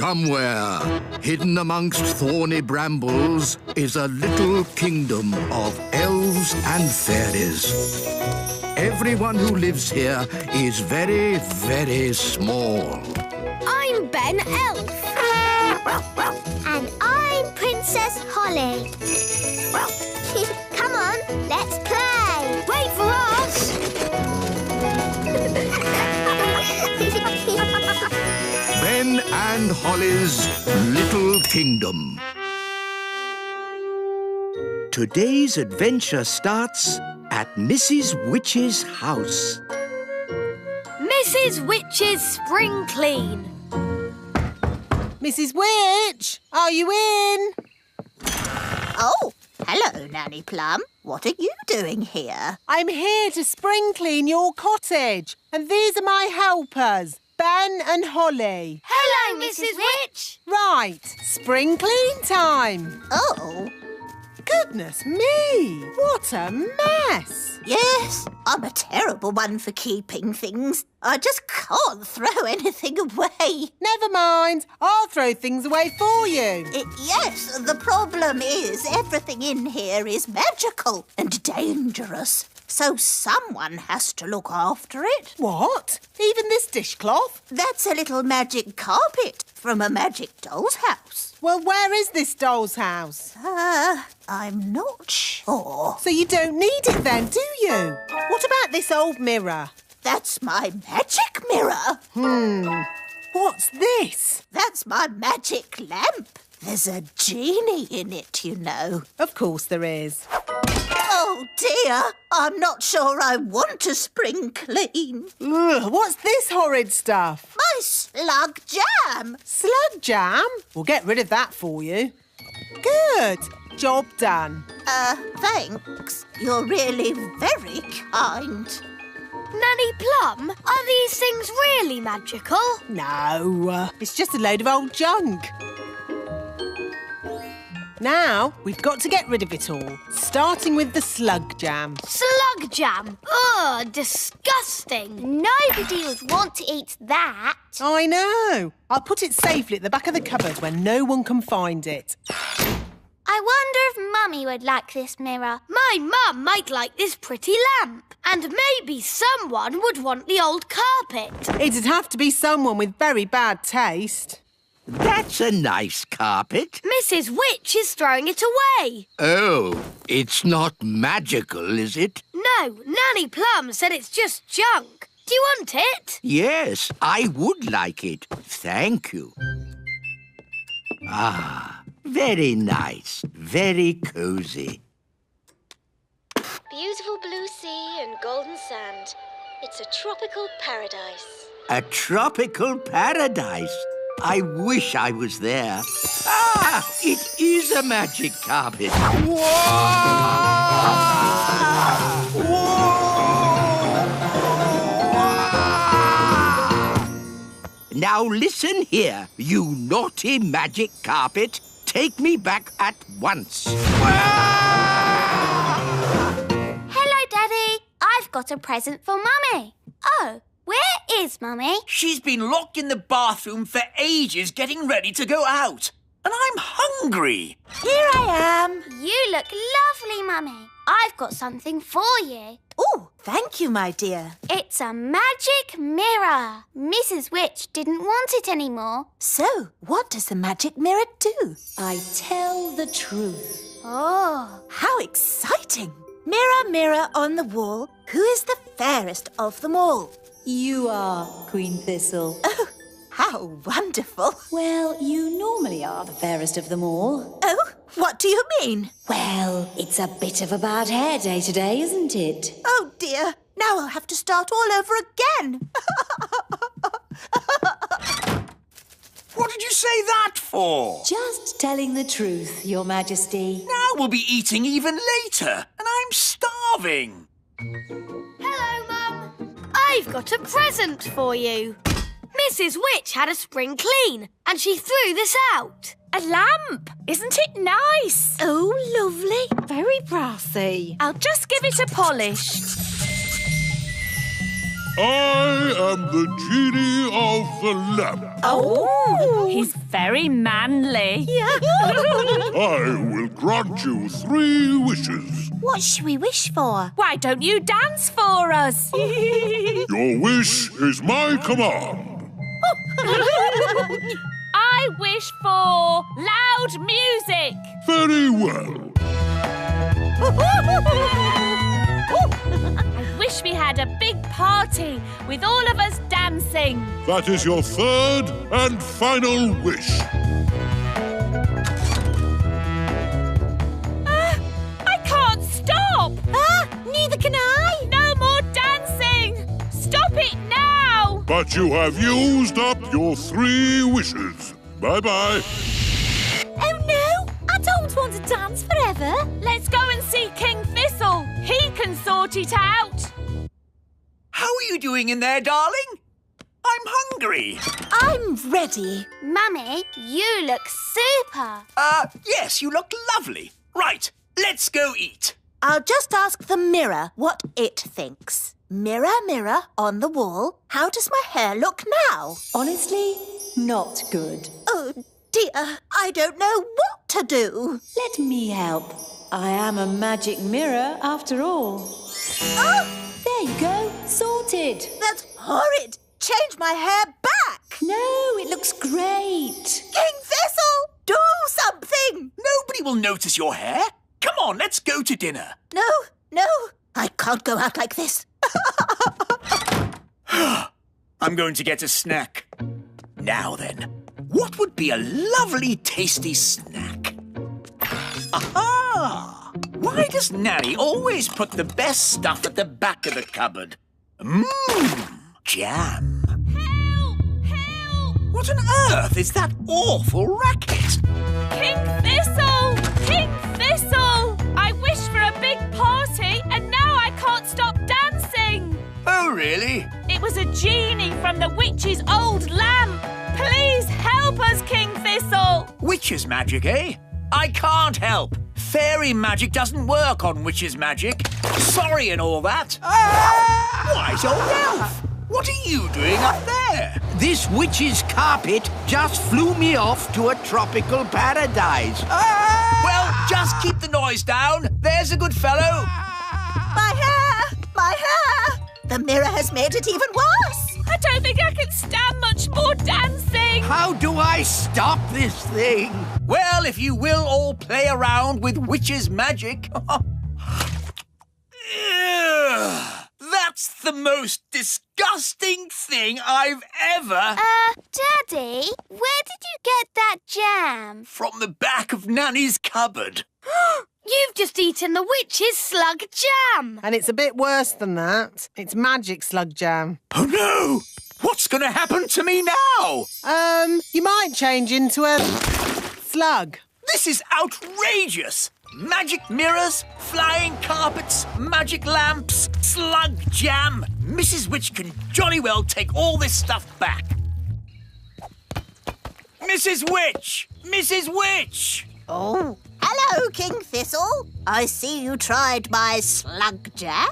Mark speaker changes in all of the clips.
Speaker 1: Somewhere, hidden amongst thorny brambles, is a little kingdom of elves and fairies. Everyone who lives here is very, very small.
Speaker 2: I'm Ben Elf.
Speaker 3: And I'm Princess Holly. Come on, let's play.
Speaker 2: Wait for us.
Speaker 1: Ben and Holly's Little Kingdom. Today's adventure starts at Mrs. Witch's house.
Speaker 2: Mrs. Witch's spring clean.
Speaker 4: Mrs. Witch, are you in?
Speaker 5: Oh, hello, Nanny Plum. What are you doing here?
Speaker 4: I'm here to spring clean your cottage. And these are my helpers, Ben and Holly.
Speaker 2: Hello, Mrs. Witch.
Speaker 4: Right, spring clean time.
Speaker 5: Oh,
Speaker 4: Goodness me, what a mess.
Speaker 5: yes, I'm a terrible one for keeping things. I just can't throw anything away.
Speaker 4: Never mind, I'll throw things away for you.
Speaker 5: Yes, the problem is everything in here is magical and dangerous. So someone has to look after it.
Speaker 4: What? Even this dishcloth?
Speaker 5: That's a little magic carpet from a magic doll's house.
Speaker 4: Well, where is this doll's house?
Speaker 5: I'm not sure.
Speaker 4: So you don't need it then, do you? What about this old mirror?
Speaker 5: That's my magic mirror.
Speaker 4: What's this?
Speaker 5: That's my magic lamp. There's a genie in it, you know.
Speaker 4: Of course there is.
Speaker 5: Oh, dear. I'm not sure I want to spring clean.
Speaker 4: Ugh, what's this horrid stuff?
Speaker 5: My slug jam.
Speaker 4: Slug jam? We'll get rid of that for you. Good. Job done.
Speaker 5: Thanks. You're really very kind.
Speaker 2: Nanny Plum, are these things really magical?
Speaker 4: No, it's just a load of old junk. Now, we've got to get rid of it all, starting with the slug jam.
Speaker 2: Slug jam? Ugh, disgusting.
Speaker 3: Nobody would want to eat that.
Speaker 4: I know. I'll put it safely at the back of the cupboard where no one can find it.
Speaker 3: I wonder if Mummy would like this mirror.
Speaker 2: My mum might like this pretty lamp. And maybe someone would want the old carpet.
Speaker 4: It'd have to be someone with very bad taste.
Speaker 1: That's a nice carpet.
Speaker 2: Mrs. Witch is throwing it away.
Speaker 1: Oh, it's not magical, is it?
Speaker 2: No, Nanny Plum said it's just junk. Do you want it?
Speaker 1: Yes, I would like it. Thank you. Ah, very nice. Very cosy.
Speaker 6: Beautiful blue sea and golden sand. It's a tropical paradise.
Speaker 1: A tropical paradise. I wish I was there. Ah, it is a magic carpet. Whoa! Whoa! Now listen here, you naughty magic carpet. Take me back at once.
Speaker 3: Hello, Daddy. I've got a present for Mummy. Oh, where is Mummy?
Speaker 7: She's been locked in the bathroom for ages getting ready to go out. And I'm hungry.
Speaker 5: Here I am.
Speaker 3: You look lovely, Mummy. I've got something for you.
Speaker 5: Oh, thank you, my dear.
Speaker 3: It's a magic mirror. Mrs. Witch didn't want it anymore.
Speaker 5: So, what does the magic mirror do?
Speaker 6: I tell the truth.
Speaker 3: Oh.
Speaker 5: How exciting! Mirror, mirror on the wall, who is the fairest of them all?
Speaker 6: You are, Queen Thistle.
Speaker 5: Oh, how wonderful.
Speaker 6: Well, you normally are the fairest of them all.
Speaker 5: Oh, what do you mean?
Speaker 6: Well, it's a bit of a bad hair day today, isn't it?
Speaker 5: Oh, dear. Now I'll have to start all over again.
Speaker 7: What did you say that for?
Speaker 6: Just telling the truth, Your Majesty.
Speaker 7: Now we'll be eating even later, and I'm starving.
Speaker 2: Hello, Mum. I've got a present for you. Mrs. Witch had a spring clean and she threw this out.
Speaker 8: A lamp! Isn't it nice?
Speaker 2: Oh, lovely.
Speaker 8: Very brassy. I'll just give it a polish.
Speaker 9: I am the genie of the lamp.
Speaker 8: Oh, he's very manly.
Speaker 9: I will grant you 3 wishes.
Speaker 3: What should we wish for?
Speaker 8: Why don't you dance for us?
Speaker 9: Your wish is my command.
Speaker 8: I wish for loud music.
Speaker 9: Very well.
Speaker 8: I wish we had a big party with all of us dancing.
Speaker 9: That is your 3rd and final wish.
Speaker 8: I can't stop.
Speaker 3: Neither can I.
Speaker 8: No more dancing. Stop it now.
Speaker 9: But you have used up your 3 wishes. Bye-bye.
Speaker 3: Oh no, I don't want to dance forever.
Speaker 8: Let's go and see King Thistle. He can sort it out.
Speaker 7: How are you doing in there, darling? I'm hungry.
Speaker 3: I'm ready. Mummy, you look super.
Speaker 7: Yes, you look lovely. Right, let's go eat.
Speaker 5: I'll just ask the mirror what it thinks. Mirror, mirror on the wall, how does my hair look now?
Speaker 10: Honestly, not good.
Speaker 5: Oh, dear, I don't know what to do.
Speaker 10: Let me help. I am a magic mirror after all.
Speaker 5: Oh,
Speaker 10: There you go, sorted.
Speaker 5: that's horrid. Change my hair back.
Speaker 10: No, it looks great.
Speaker 5: King Thistle, do something.
Speaker 7: Nobody will notice your hair. Come on, let's go to dinner.
Speaker 5: No, I can't go out like this.
Speaker 7: I'm going to get a snack. Now then, what would be a lovely, tasty snack? Aha! Why does Nanny always put the best stuff at the back of the cupboard? Jam.
Speaker 8: Help! Help!
Speaker 7: What on earth is that awful racket?
Speaker 8: King Thistle! King Thistle! I wish for a big party and now I can't stop dancing.
Speaker 7: Oh, really?
Speaker 8: It was a genie from the witch's old lamp. Please help us, King Thistle.
Speaker 7: Witch's magic, eh? I can't help. Fairy magic doesn't work on witch's magic. Sorry and all that. Wise old elf! What are you doing up there?
Speaker 1: This witch's carpet just flew me off to a tropical paradise.
Speaker 7: Well, just keep the noise down. There's a good fellow.
Speaker 5: My hair! The mirror has made it even worse.
Speaker 8: I don't think I can stand much more dancing.
Speaker 1: How do I stop this thing?
Speaker 7: Well, if you will all play around with witch's magic. Ugh, that's the most disgusting thing I've ever...
Speaker 3: Daddy, where did you get that jam?
Speaker 7: From the back of Nanny's cupboard.
Speaker 2: You've just eaten the witch's slug jam.
Speaker 4: And it's a bit worse than that. It's magic slug jam.
Speaker 7: Oh, no! What's going to happen to me now?
Speaker 4: You might change into a slug.
Speaker 7: This is outrageous! Magic mirrors, flying carpets, magic lamps, slug jam. Mrs. Witch can jolly well take all this stuff back. Mrs. Witch! Mrs. Witch!
Speaker 5: Oh, hello, King Thistle. I see you tried my slug jam.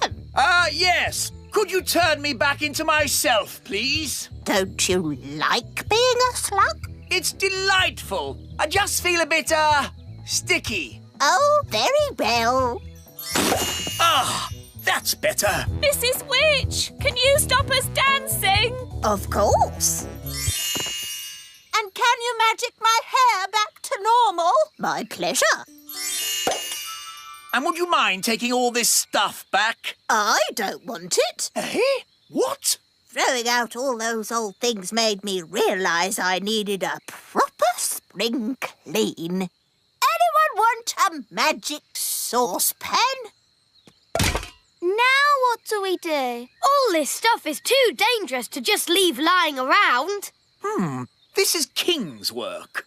Speaker 7: Yes. Could you turn me back into myself, please?
Speaker 5: Don't you like being a slug?
Speaker 7: It's delightful. I just feel a bit, sticky.
Speaker 5: Oh, very well.
Speaker 7: That's better.
Speaker 8: Mrs. Witch, can you stop us dancing?
Speaker 5: Of course. And can you magic my hair back to normal? My pleasure.
Speaker 7: And would you mind taking all this stuff back?
Speaker 5: I don't want it.
Speaker 7: Eh? What?
Speaker 5: Throwing out all those old things made me realise I needed a proper spring clean. Anyone want a magic saucepan?
Speaker 3: Now what do we do?
Speaker 2: All this stuff is too dangerous to just leave lying around.
Speaker 7: This is King's work.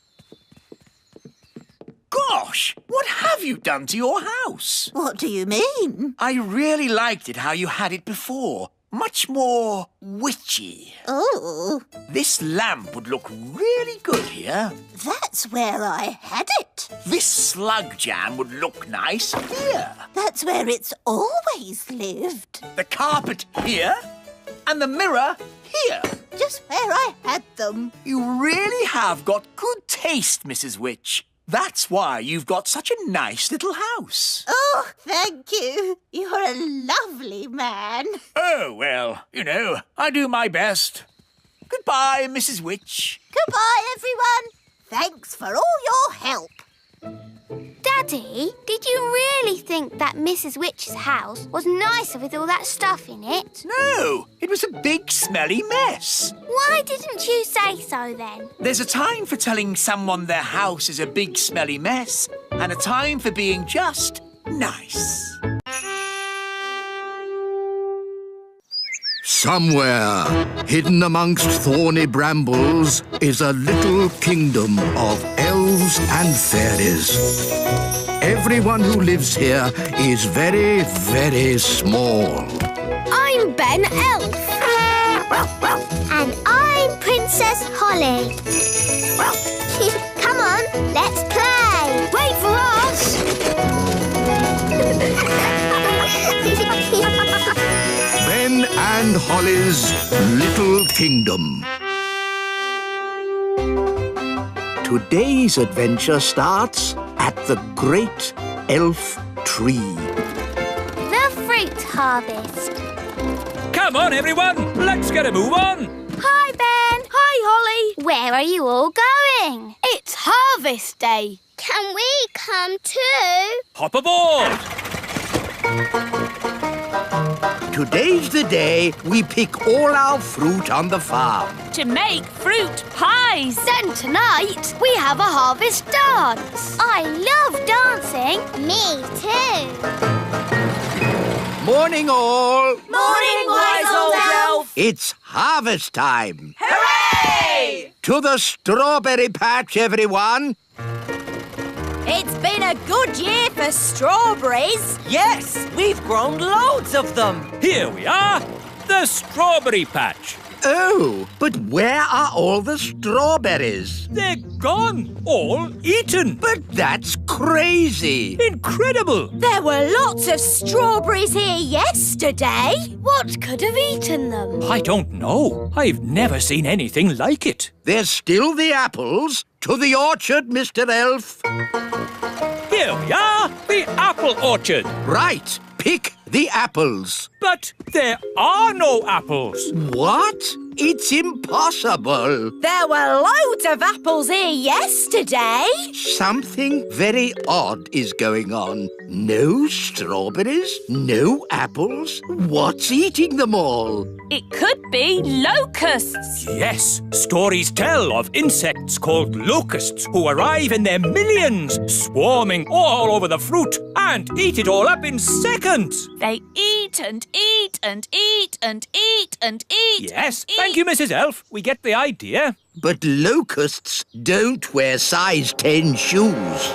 Speaker 7: Gosh, what have you done to your house?
Speaker 5: What do you mean?
Speaker 7: I really liked it how you had it before. Much more witchy.
Speaker 5: Oh,
Speaker 7: This lamp would look really good here.
Speaker 5: that's where I had it.
Speaker 7: This slug jam would look nice here.
Speaker 5: That's where it's always lived.
Speaker 7: The carpet here. And the mirror here.
Speaker 5: Just where I had them.
Speaker 7: You really have got good taste, Mrs. Witch. That's why you've got such a nice little house.
Speaker 5: Oh, thank you. You're a lovely man.
Speaker 7: Oh, well, you know, I do my best. Goodbye, Mrs. Witch.
Speaker 5: Goodbye, everyone. Thanks for all your help.
Speaker 3: Daddy, did you really think that Mrs. Witch's house was nicer with all that stuff in it?
Speaker 7: No, it was a big smelly mess.
Speaker 3: Why didn't you say so then?
Speaker 7: There's a time for telling someone their house is a big smelly mess and a time for being just nice.
Speaker 1: Somewhere, hidden amongst thorny brambles, is a little kingdom of elves and fairies. Everyone who lives here is very, very small.
Speaker 2: I'm Ben Elf.
Speaker 3: And I'm Princess Holly. Come on, let's play.
Speaker 2: Wait for us.
Speaker 1: Ben and Holly's Little Kingdom. Today's adventure starts at the Great Elf Tree.
Speaker 3: The fruit harvest.
Speaker 11: Come on, everyone. Let's get a move on.
Speaker 2: Hi, Ben. Hi, Holly.
Speaker 3: Where are you all going?
Speaker 2: It's harvest day.
Speaker 3: Can we come too?
Speaker 11: Hop aboard.
Speaker 1: Today's the day we pick all our fruit on the farm.
Speaker 8: To make fruit pies.
Speaker 2: Then tonight, we have a harvest dance.
Speaker 3: I love dancing. Me too.
Speaker 1: Morning, all.
Speaker 8: Morning, wise old elf.
Speaker 1: It's harvest time.
Speaker 8: Hooray!
Speaker 1: To the strawberry patch, everyone.
Speaker 12: It's been a good year for strawberries.
Speaker 13: Yes, we've grown loads of them.
Speaker 11: Here we are, the strawberry patch.
Speaker 1: Oh, but where are all the strawberries?
Speaker 11: They're gone, all eaten.
Speaker 1: But that's crazy.
Speaker 11: Incredible.
Speaker 12: There were lots of strawberries here yesterday.
Speaker 2: What could have eaten them?
Speaker 11: I don't know. I've never seen anything like it.
Speaker 1: There's still the apples. To the orchard, Mr. Elf.
Speaker 11: Here we are, the apple orchard.
Speaker 1: Right, pick the apples.
Speaker 11: But there are no apples.
Speaker 1: What? It's impossible.
Speaker 12: There were loads of apples here yesterday.
Speaker 1: Something very odd is going on. No strawberries, no apples. What's eating them all?
Speaker 8: It could be locusts.
Speaker 11: Yes, stories tell of insects called locusts who arrive in their millions, swarming all over the fruit and eat it all up in seconds.
Speaker 8: They eat and eat and eat and eat and eat.
Speaker 11: Yes,
Speaker 8: and
Speaker 11: thank you, Mrs. Elf. We get the idea.
Speaker 1: But locusts don't wear size 10 shoes.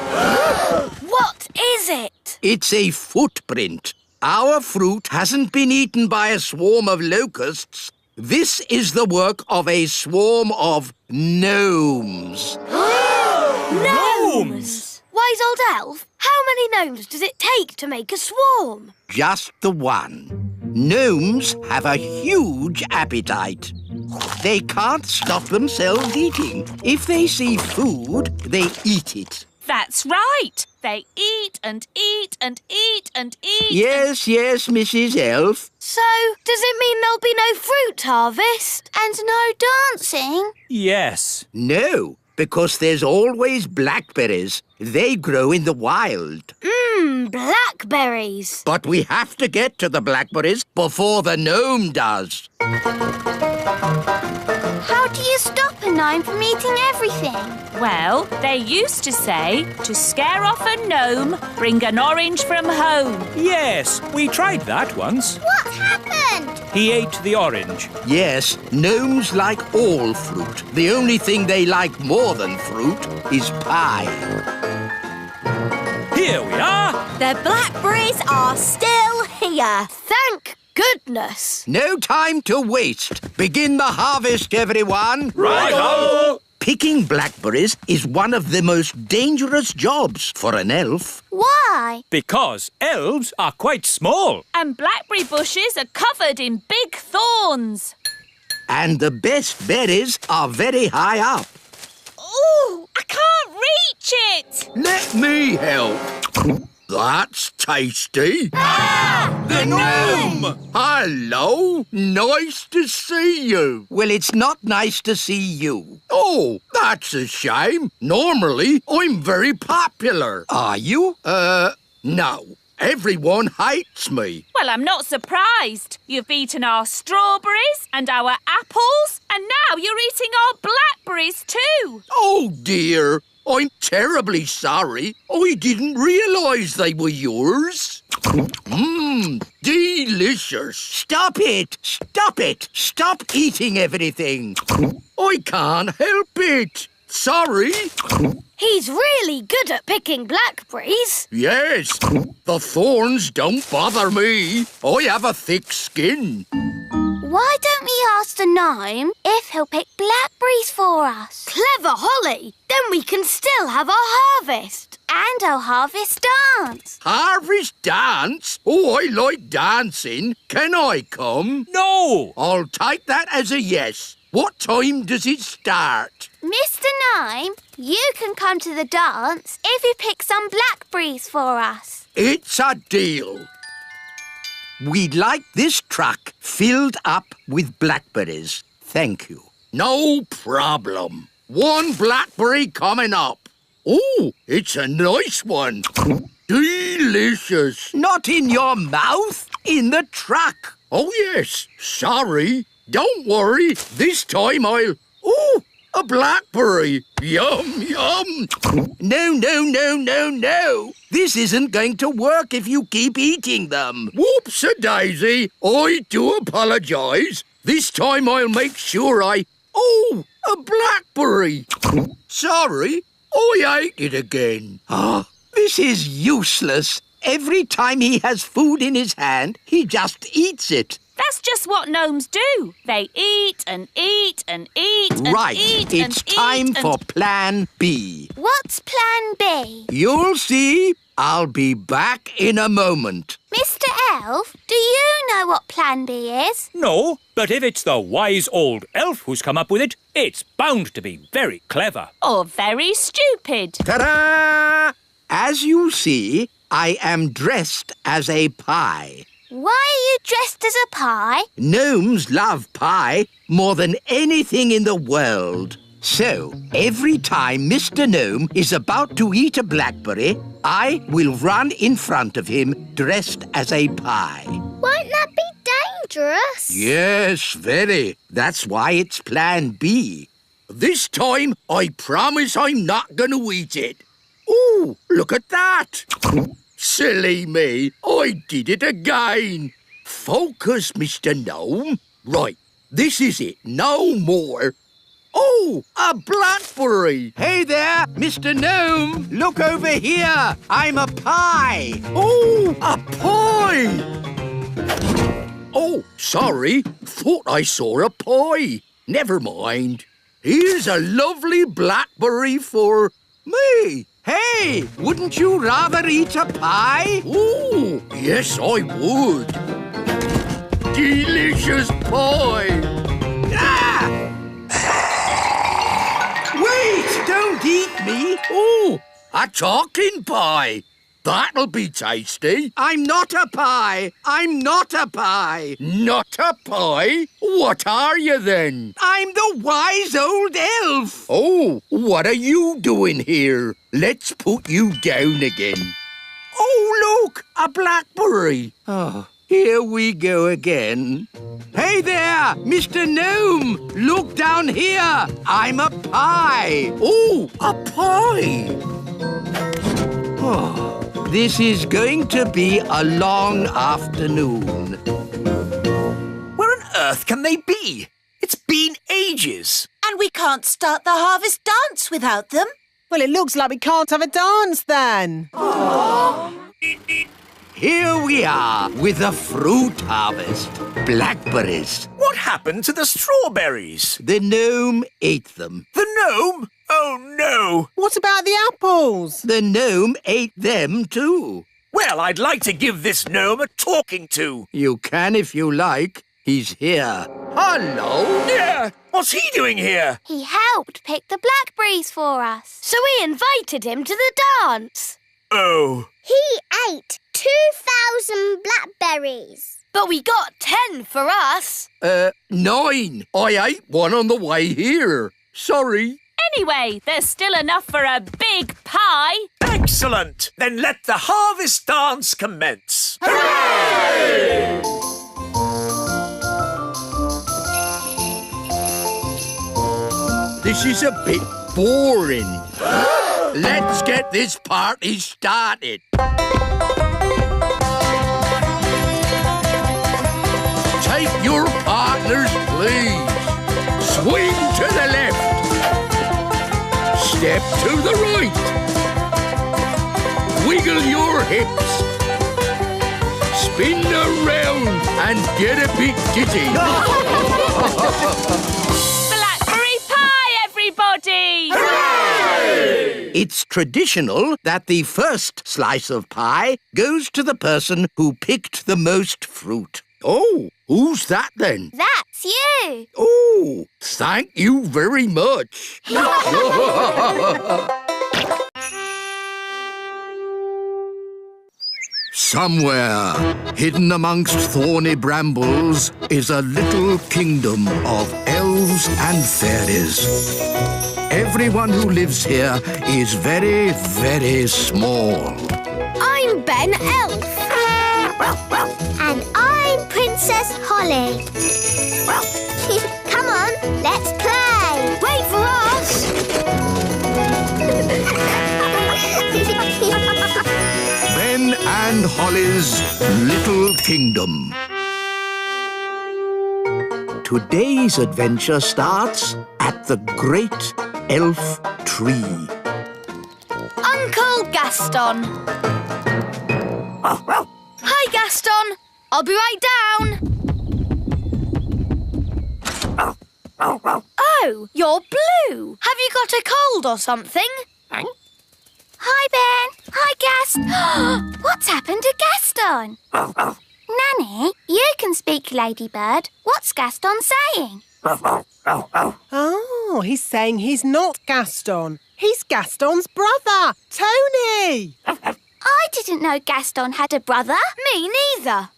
Speaker 2: What is it?
Speaker 1: It's a footprint. Our fruit hasn't been eaten by a swarm of locusts. This is the work of a swarm of gnomes.
Speaker 2: Gnomes! Wise old elf, how many gnomes does it take to make a swarm?
Speaker 1: Just the one. Gnomes have a huge appetite. They can't stop themselves eating. If they see food, they eat it.
Speaker 8: That's right. They eat and eat and eat and eat.
Speaker 1: Yes, yes, Mrs. Elf.
Speaker 2: So, does it mean there'll be no fruit harvest?
Speaker 3: And no dancing?
Speaker 11: Yes.
Speaker 1: No, because there's always blackberries. They grow in the wild.
Speaker 2: Blackberries.
Speaker 1: But we have to get to the blackberries before the gnome does.
Speaker 3: How do you stop a gnome from eating everything?
Speaker 8: Well, they used to say, to scare off a gnome, bring an orange from home.
Speaker 11: Yes, we tried that once.
Speaker 3: What happened?
Speaker 11: He ate the orange.
Speaker 1: Yes, gnomes like all fruit. The only thing they like more than fruit is pie.
Speaker 11: Here we are.
Speaker 12: The blackberries are still here.
Speaker 2: Thank goodness.
Speaker 1: No time to waste. Begin the harvest, everyone.
Speaker 11: Right-o!
Speaker 1: Picking blackberries is one of the most dangerous jobs for an elf.
Speaker 3: Why?
Speaker 11: Because elves are quite small.
Speaker 8: And blackberry bushes are covered in big thorns.
Speaker 1: And the best berries are very high up.
Speaker 8: Ooh, I can't reach it!
Speaker 1: Let me help. That's tasty.
Speaker 7: The gnome!
Speaker 1: Hello. Nice to see you. Well, it's not nice to see you. Oh, that's a shame. Normally, I'm very popular. Are you? No. Everyone hates me.
Speaker 8: Well, I'm not surprised. You've eaten our strawberries and our apples, and now you're eating our blackberries too.
Speaker 1: Oh, dear. I'm terribly sorry. I didn't realise they were yours. Delicious. Stop it. Stop it. Stop eating everything. I can't help it. Sorry.
Speaker 2: He's really good at picking blackberries.
Speaker 1: Yes, the thorns don't bother me. I have a thick skin.
Speaker 3: Why don't we ask the gnome if he'll pick blackberries for us?
Speaker 2: Clever, Holly. Then we can still have our harvest.
Speaker 3: And our harvest dance.
Speaker 1: Harvest dance? Oh, I like dancing. Can I come?
Speaker 11: No!
Speaker 1: I'll take that as a yes. What time does it start?
Speaker 3: Mr. Gnome, you can come to the dance if you pick some blackberries for us.
Speaker 1: It's a deal. We'd like this truck filled up with blackberries. Thank you. No problem. One blackberry coming up. Oh, it's a nice one. Delicious. Not in your mouth, in the truck. Oh, yes. Sorry. Don't worry. This time I'll... Oh, a blackberry. Yum, yum. No. This isn't going to work if you keep eating them. Whoops-a-daisy. I do apologise. This time I'll make sure Oh, a blackberry. Sorry, I ate it again. This is useless. Every time he has food in his hand, he just eats it.
Speaker 8: That's just what gnomes do. They eat and eat and eat and
Speaker 1: Right,
Speaker 8: eat
Speaker 1: it's
Speaker 8: and
Speaker 1: time
Speaker 8: eat
Speaker 1: for Plan B.
Speaker 3: What's Plan B?
Speaker 1: You'll see. I'll be back in a moment.
Speaker 3: Mr. Elf, do you know what Plan B is?
Speaker 11: No, but if it's the wise old elf who's come up with it, it's bound to be very clever.
Speaker 8: Or very stupid.
Speaker 1: Ta-da! As you see, I am dressed as a pie.
Speaker 3: Why are you dressed as a pie?
Speaker 1: Gnomes love pie more than anything in the world. So, every time Mr. Gnome is about to eat a blackberry, I will run in front of him dressed as a pie.
Speaker 3: Won't that be dangerous?
Speaker 1: Yes, very. That's why it's Plan B. This time, I promise I'm not going to eat it. Ooh, look at that. Silly me, I did it again. Focus, Mr. Gnome. Right, this is it, no more. Oh, a blackberry. Hey there, Mr. Gnome. Look over here. I'm a pie. Oh, a pie. Oh, sorry. Thought I saw a pie. Never mind. Here's a lovely blackberry for me. Hey, wouldn't you rather eat a pie? Ooh, yes, I would. Delicious pie. Ah! Wait, don't eat me. Ooh, a talking pie. That'll be tasty. I'm not a pie. I'm not a pie. Not a pie? What are you then? I'm the wise old elf. Oh, what are you doing here? Let's put you down again. Oh, look, a blackberry. Oh, here we go again. Hey there, Mr. Gnome. Look down here. I'm a pie. Oh, a pie. Oh. This is going to be a long afternoon.
Speaker 7: Where on earth can they be? It's been ages.
Speaker 5: And we can't start the harvest dance without them.
Speaker 4: Well, it looks like we can't have a dance then.
Speaker 1: here we are with the fruit harvest. Blackberries.
Speaker 7: What happened to the strawberries?
Speaker 1: The gnome ate them.
Speaker 7: The gnome? Oh, no.
Speaker 4: What about the apples?
Speaker 1: The gnome ate them too.
Speaker 7: Well, I'd like to give this gnome a talking to.
Speaker 1: You can if you like. He's here. Hello.
Speaker 7: Yeah, what's he doing here?
Speaker 3: He helped pick the blackberries for us.
Speaker 2: So we invited him to the dance.
Speaker 7: Oh.
Speaker 14: He ate 2,000 blackberries.
Speaker 2: But we got 10 for us.
Speaker 1: 9. I ate one on the way here. Sorry.
Speaker 8: Anyway, there's still enough for a big pie.
Speaker 7: Excellent. Then let the harvest dance commence.
Speaker 1: Hooray! This is a bit boring. Let's get this party started. Take your partners, please. Swing to the left. Step to the right. Wiggle your hips. Spin around and get a bit giddy.
Speaker 8: Blackberry pie, everybody!
Speaker 1: Hooray! It's traditional that the first slice of pie goes to the person who picked the most fruit. Oh, who's that then?
Speaker 3: That's you.
Speaker 1: Oh, thank you very much. Somewhere, hidden amongst thorny brambles, is a little kingdom of elves and fairies. Everyone who lives here is very, very small.
Speaker 2: I'm Ben Elf.
Speaker 14: And I'm Princess Holly. Come on, let's play.
Speaker 2: Wait for us.
Speaker 1: Ben and Holly's Little Kingdom. Today's adventure starts at the Great Elf Tree.
Speaker 2: Uncle Gaston. Hi, Gaston. I'll be right down. Oh, you're blue. Have you got a cold or something?
Speaker 3: Hi, Ben. Hi, Gaston. What's happened to Gaston? Nanny, you can speak, Ladybird. What's Gaston saying?
Speaker 4: Oh, he's saying he's not Gaston. He's Gaston's brother, Tony.
Speaker 3: I didn't know Gaston had a brother.
Speaker 2: Me neither.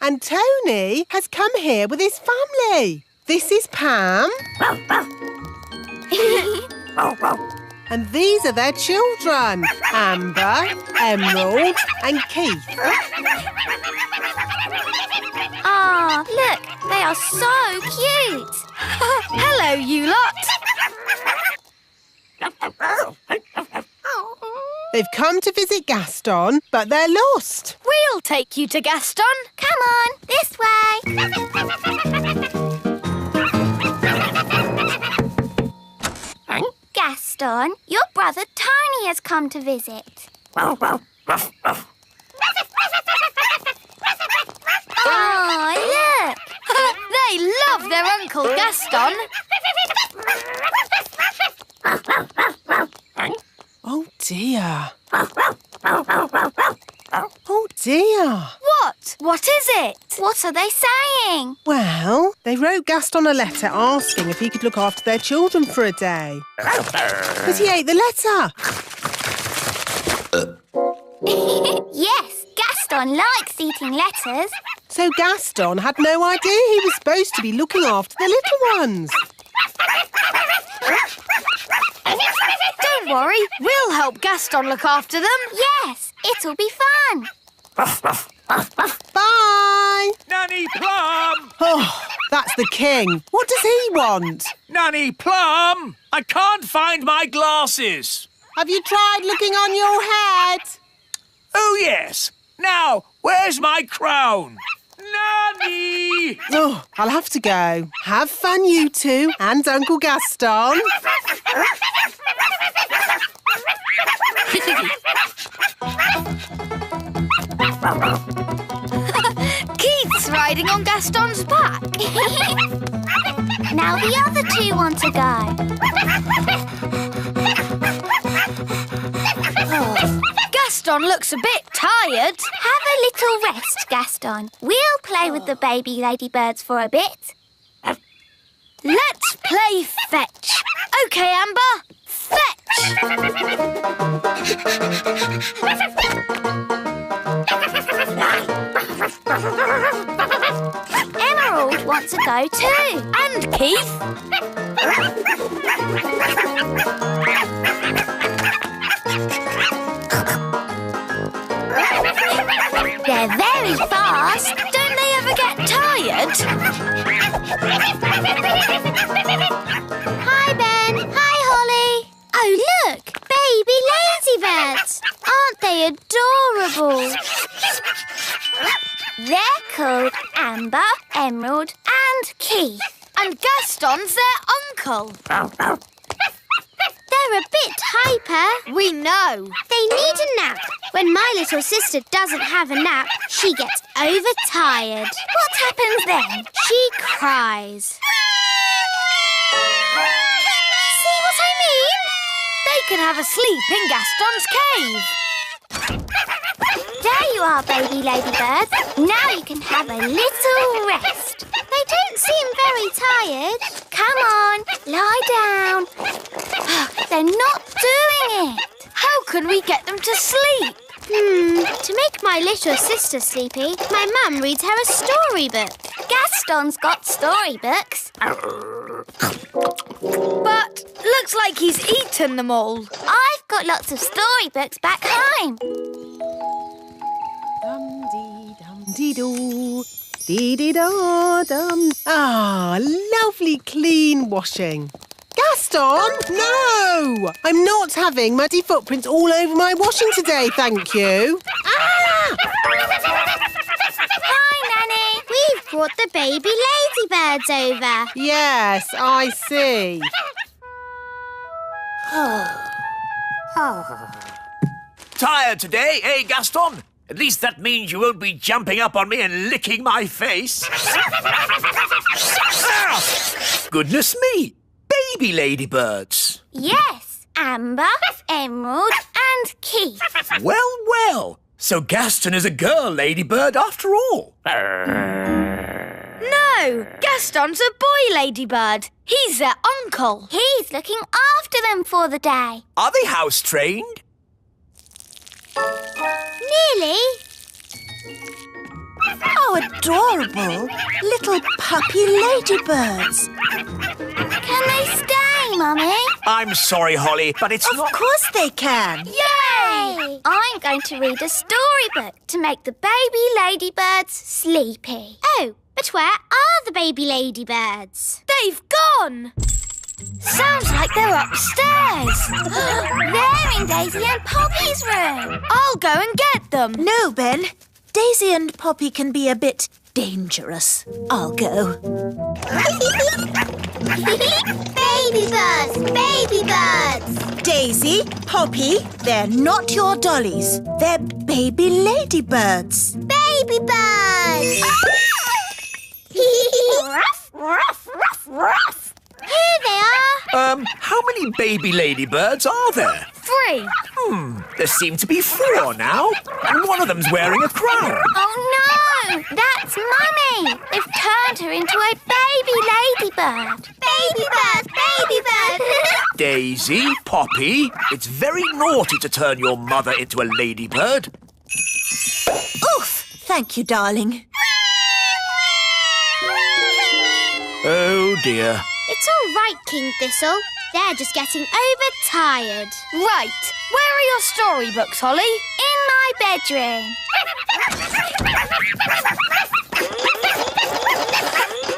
Speaker 4: And Tony has come here with his family. This is Pam. And these are their children, Amber, Emerald and Keith.
Speaker 3: Ah, look, they are so cute.
Speaker 2: Hello, you lot.
Speaker 4: They've come to visit Gaston, but they're lost.
Speaker 2: We'll take you to Gaston.
Speaker 3: Come on, this way. Gaston, your brother Tony has come to visit. Oh, look!
Speaker 2: They love their Uncle Gaston.
Speaker 4: Oh, dear. Oh, dear.
Speaker 2: What? What is it?
Speaker 3: What are they saying?
Speaker 4: Well, they wrote Gaston a letter asking if he could look after their children for a day. But he ate the letter.
Speaker 3: Yes, Gaston likes eating letters.
Speaker 4: So Gaston had no idea he was supposed to be looking after the little ones.
Speaker 2: Don't worry, we'll help Gaston look after them.
Speaker 3: Yes, it'll be fun.
Speaker 4: Bye!
Speaker 7: Nanny Plum!
Speaker 4: Oh, that's the king. What does he want?
Speaker 7: Nanny Plum! I can't find my glasses.
Speaker 4: Have you tried looking on your head?
Speaker 7: Oh, yes. Now, where's my crown? Nanny!
Speaker 4: Oh, I'll have to go. Have fun, you two, and Uncle Gaston.
Speaker 2: riding on Gaston's back.
Speaker 3: Now the other two want to go.
Speaker 2: Gaston looks a bit tired.
Speaker 3: Have a little rest, Gaston. We'll play with the baby ladybirds for a bit.
Speaker 2: Let's play fetch. OK, Amber. Fetch!
Speaker 3: Emerald wants to go too.
Speaker 2: And Keith.
Speaker 3: They're very fast.
Speaker 2: Don't they ever get tired?
Speaker 14: Hi, Ben. Hi, Holly. Oh, look. Baby ladybirds. Aren't they adorable?
Speaker 3: They're called Amber, Emerald and Keith.
Speaker 2: And Gaston's their uncle.
Speaker 14: They're a bit hyper.
Speaker 2: We know.
Speaker 14: They need a nap. When my little sister doesn't have a nap, she gets overtired.
Speaker 3: What happens then?
Speaker 14: She cries. See what I mean?
Speaker 2: They can have a sleep in Gaston's cave.
Speaker 3: There you are, baby ladybird. Now you can have a little rest.
Speaker 14: They don't seem very tired.
Speaker 3: Come on, lie down. They're not doing it.
Speaker 2: How can we get them to sleep?
Speaker 14: To make my little sister sleepy, my mum reads her a storybook.
Speaker 3: Gaston's got storybooks.
Speaker 2: But looks like he's eaten them all.
Speaker 3: I've got lots of storybooks back home.
Speaker 4: Dum-dee-dum-dee-doo. Dee-dee-da-dum. Ah, lovely clean washing. Gaston, no! I'm not having muddy footprints all over my washing today, thank you. Ah!
Speaker 3: Hi, Nanny.
Speaker 14: We've brought the baby ladybirds over.
Speaker 4: Yes, I see.
Speaker 7: Tired today, eh, Gaston? At least that means you won't be jumping up on me and licking my face. Ah! Goodness me! Baby ladybirds.
Speaker 3: Yes, Amber, Emerald and Keith.
Speaker 7: Well, well. So Gaston is a girl ladybird after all.
Speaker 2: No, Gaston's a boy ladybird. He's their uncle.
Speaker 3: He's looking after them for the day.
Speaker 7: Are they house trained?
Speaker 14: Nearly.
Speaker 5: How adorable. Little puppy ladybirds.
Speaker 3: Can they stay, Mummy?
Speaker 7: I'm sorry, Holly, but it's not...
Speaker 5: Of course they can.
Speaker 3: Yay! I'm going to read a storybook to make the baby ladybirds sleepy.
Speaker 14: Oh, but where are the baby ladybirds?
Speaker 2: They've gone. Sounds like they're upstairs.
Speaker 3: They're in Daisy and Poppy's room.
Speaker 2: I'll go and get them.
Speaker 5: No, Ben. Daisy and Poppy can be a bit dangerous. I'll go.
Speaker 14: Baby birds! Baby birds!
Speaker 5: Daisy, Poppy, they're not your dollies. They're baby ladybirds.
Speaker 14: Baby birds!
Speaker 5: Ruff, ruff, ruff, ruff.
Speaker 14: Here they are.
Speaker 7: How many baby ladybirds are there?
Speaker 2: 3.
Speaker 7: There seem to be 4 now. And one of them's wearing a crown.
Speaker 3: Oh, no! That's Mummy! They've turned her into a baby ladybird.
Speaker 14: Baby birds! Baby birds!
Speaker 7: Daisy, Poppy, it's very naughty to turn your mother into a ladybird.
Speaker 5: Oof! Thank you, darling.
Speaker 7: Oh, dear.
Speaker 14: It's all right, King Thistle. They're just getting overtired.
Speaker 2: Right. Where are your storybooks, Holly?
Speaker 3: In my bedroom.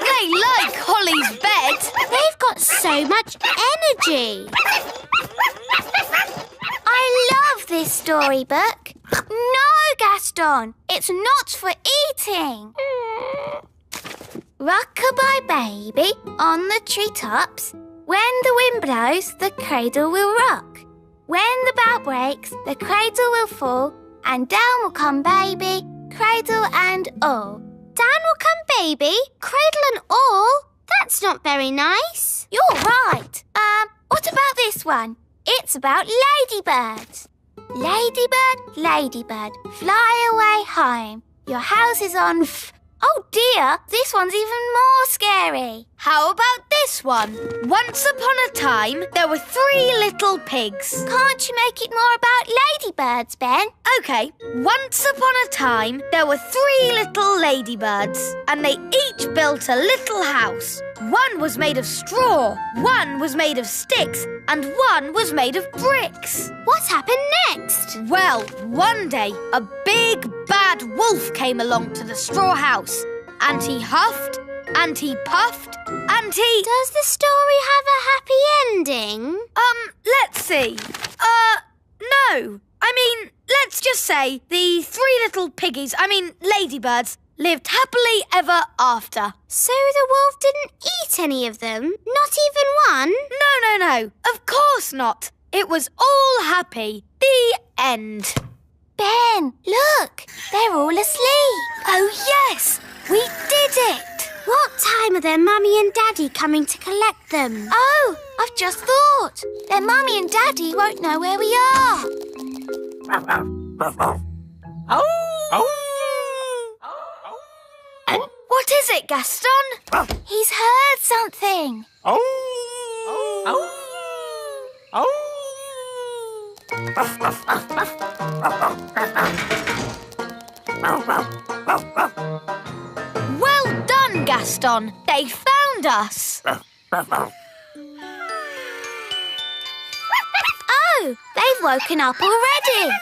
Speaker 2: They like Holly's bed.
Speaker 14: They've got so much energy.
Speaker 3: I love this storybook. No, Gaston, it's not for eating. Rock-a-bye baby on the treetops. When the wind blows, the cradle will rock. When the bough breaks, the cradle will fall, and down will come baby, cradle and all.
Speaker 14: Dan will come, baby, cradle and all. That's not very nice.
Speaker 3: You're right. What about this one? It's about ladybirds. Ladybird, ladybird, fly away home. Your house is on Oh dear, this one's even more scary.
Speaker 2: How about this one? Once upon a time, there were 3 little pigs.
Speaker 3: Can't you make it more about ladybirds, Ben?
Speaker 2: OK, once upon a time, there were 3 little ladybirds, and they each built a little house. One was made of straw, one was made of sticks, and one was made of bricks.
Speaker 14: What happened next?
Speaker 2: Well, one day, a big, bad wolf came along to the straw house, and he huffed, and he puffed, and he...
Speaker 14: Does the story have a happy ending?
Speaker 2: Let's see. No. I mean, let's just say the 3 little piggies, ladybirds, lived happily ever after.
Speaker 14: So the wolf didn't eat any of them? Not even one?
Speaker 2: No. Of course not. It was all happy. The end.
Speaker 3: Ben, look. They're all asleep.
Speaker 2: Oh, yes. We did it.
Speaker 14: What time are their mummy and daddy coming to collect them?
Speaker 3: Oh, I've just thought. Their mummy and daddy won't know where we are.
Speaker 2: What is it, Gaston?
Speaker 3: He's heard something.
Speaker 2: Well done, Gaston. They found us.
Speaker 3: Oh, they've woken up already.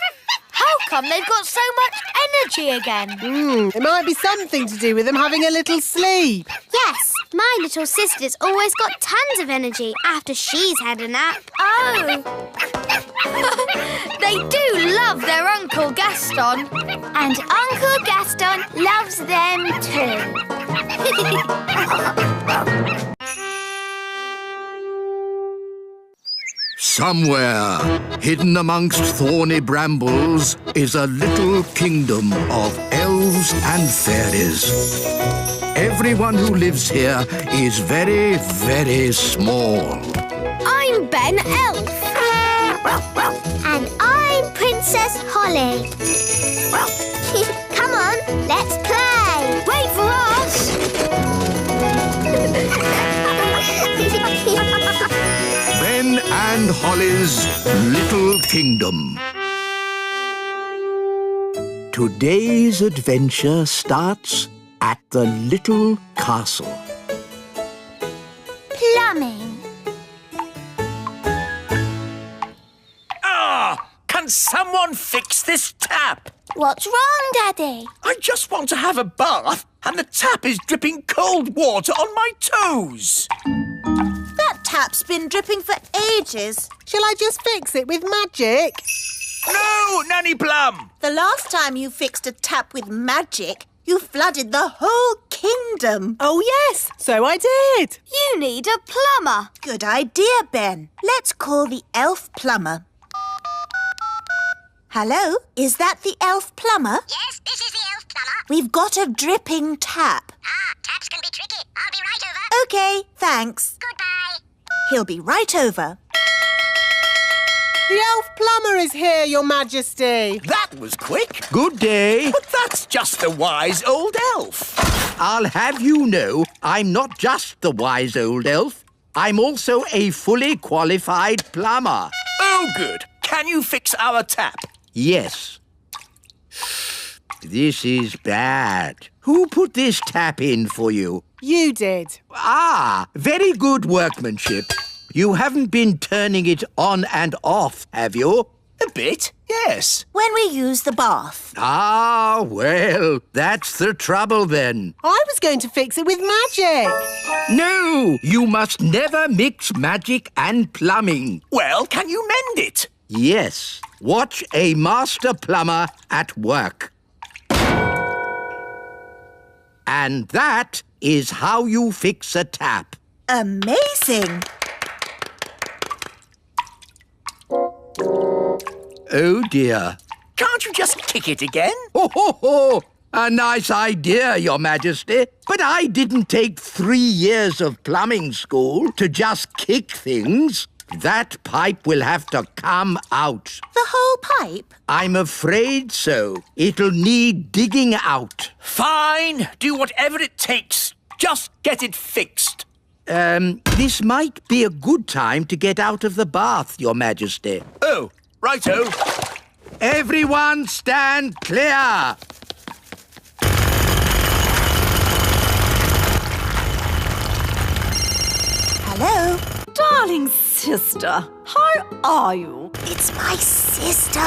Speaker 2: How come they've got so much energy again?
Speaker 4: It might be something to do with them having a little sleep.
Speaker 14: Yes, my little sister's always got tons of energy after she's had a nap.
Speaker 3: Oh.
Speaker 2: They do love their Uncle Gaston.
Speaker 3: And Uncle Gaston loves them too.
Speaker 1: Somewhere, hidden amongst thorny brambles, is a little kingdom of elves and fairies. Everyone who lives here is very, very small.
Speaker 2: I'm Ben Elf.
Speaker 14: And I'm Princess Holly. Come on, let's play.
Speaker 2: Wait for us.
Speaker 1: Ben and Holly's Little Kingdom. Today's adventure starts at the little castle.
Speaker 3: Plumbing.
Speaker 7: Can someone fix this tap?
Speaker 3: What's wrong, Daddy?
Speaker 7: I just want to have a bath and the tap is dripping cold water on my toes.
Speaker 5: That tap's been dripping for ages.
Speaker 4: Shall I just fix it with magic?
Speaker 7: No, Nanny Plum!
Speaker 5: The last time you fixed a tap with magic, you flooded the whole kingdom.
Speaker 4: Oh, yes, so I did.
Speaker 2: You need a plumber.
Speaker 5: Good idea, Ben. Let's call the elf plumber. Hello, is that the elf plumber?
Speaker 15: Yes, this is the elf plumber.
Speaker 5: We've got a dripping tap.
Speaker 15: Taps can be tricky. I'll be right over.
Speaker 5: OK, thanks.
Speaker 15: Goodbye.
Speaker 5: He'll be right over.
Speaker 4: The elf plumber is here, Your Majesty.
Speaker 7: That was quick.
Speaker 1: Good day.
Speaker 7: But that's just a wise old elf.
Speaker 1: I'll have you know, I'm not just the wise old elf. I'm also a fully qualified plumber.
Speaker 7: Oh, good. Can you fix our tap?
Speaker 1: Yes. This is bad. Who put this tap in for you?
Speaker 4: You did.
Speaker 1: Ah, very good workmanship. You haven't been turning it on and off, have you?
Speaker 7: A bit, yes.
Speaker 5: When we use the bath.
Speaker 1: Ah, well, that's the trouble then.
Speaker 4: I was going to fix it with magic.
Speaker 1: No, you must never mix magic and plumbing.
Speaker 7: Well, can you mend it?
Speaker 1: Yes. Watch a master plumber at work. And that is how you fix a tap.
Speaker 5: Amazing.
Speaker 1: Oh, dear.
Speaker 7: Can't you just kick it again?
Speaker 1: Ho, ho, ho! A nice idea, Your Majesty. But I didn't take 3 years of plumbing school to just kick things. That pipe will have to come out.
Speaker 5: The whole pipe?
Speaker 1: I'm afraid so. It'll need digging out.
Speaker 7: Fine. Do whatever it takes. Just get it fixed.
Speaker 1: This might be a good time to get out of the bath, Your Majesty.
Speaker 7: Oh, righto.
Speaker 1: Everyone stand clear.
Speaker 5: Hello?
Speaker 12: Darling sister, how are you?
Speaker 5: It's my sister,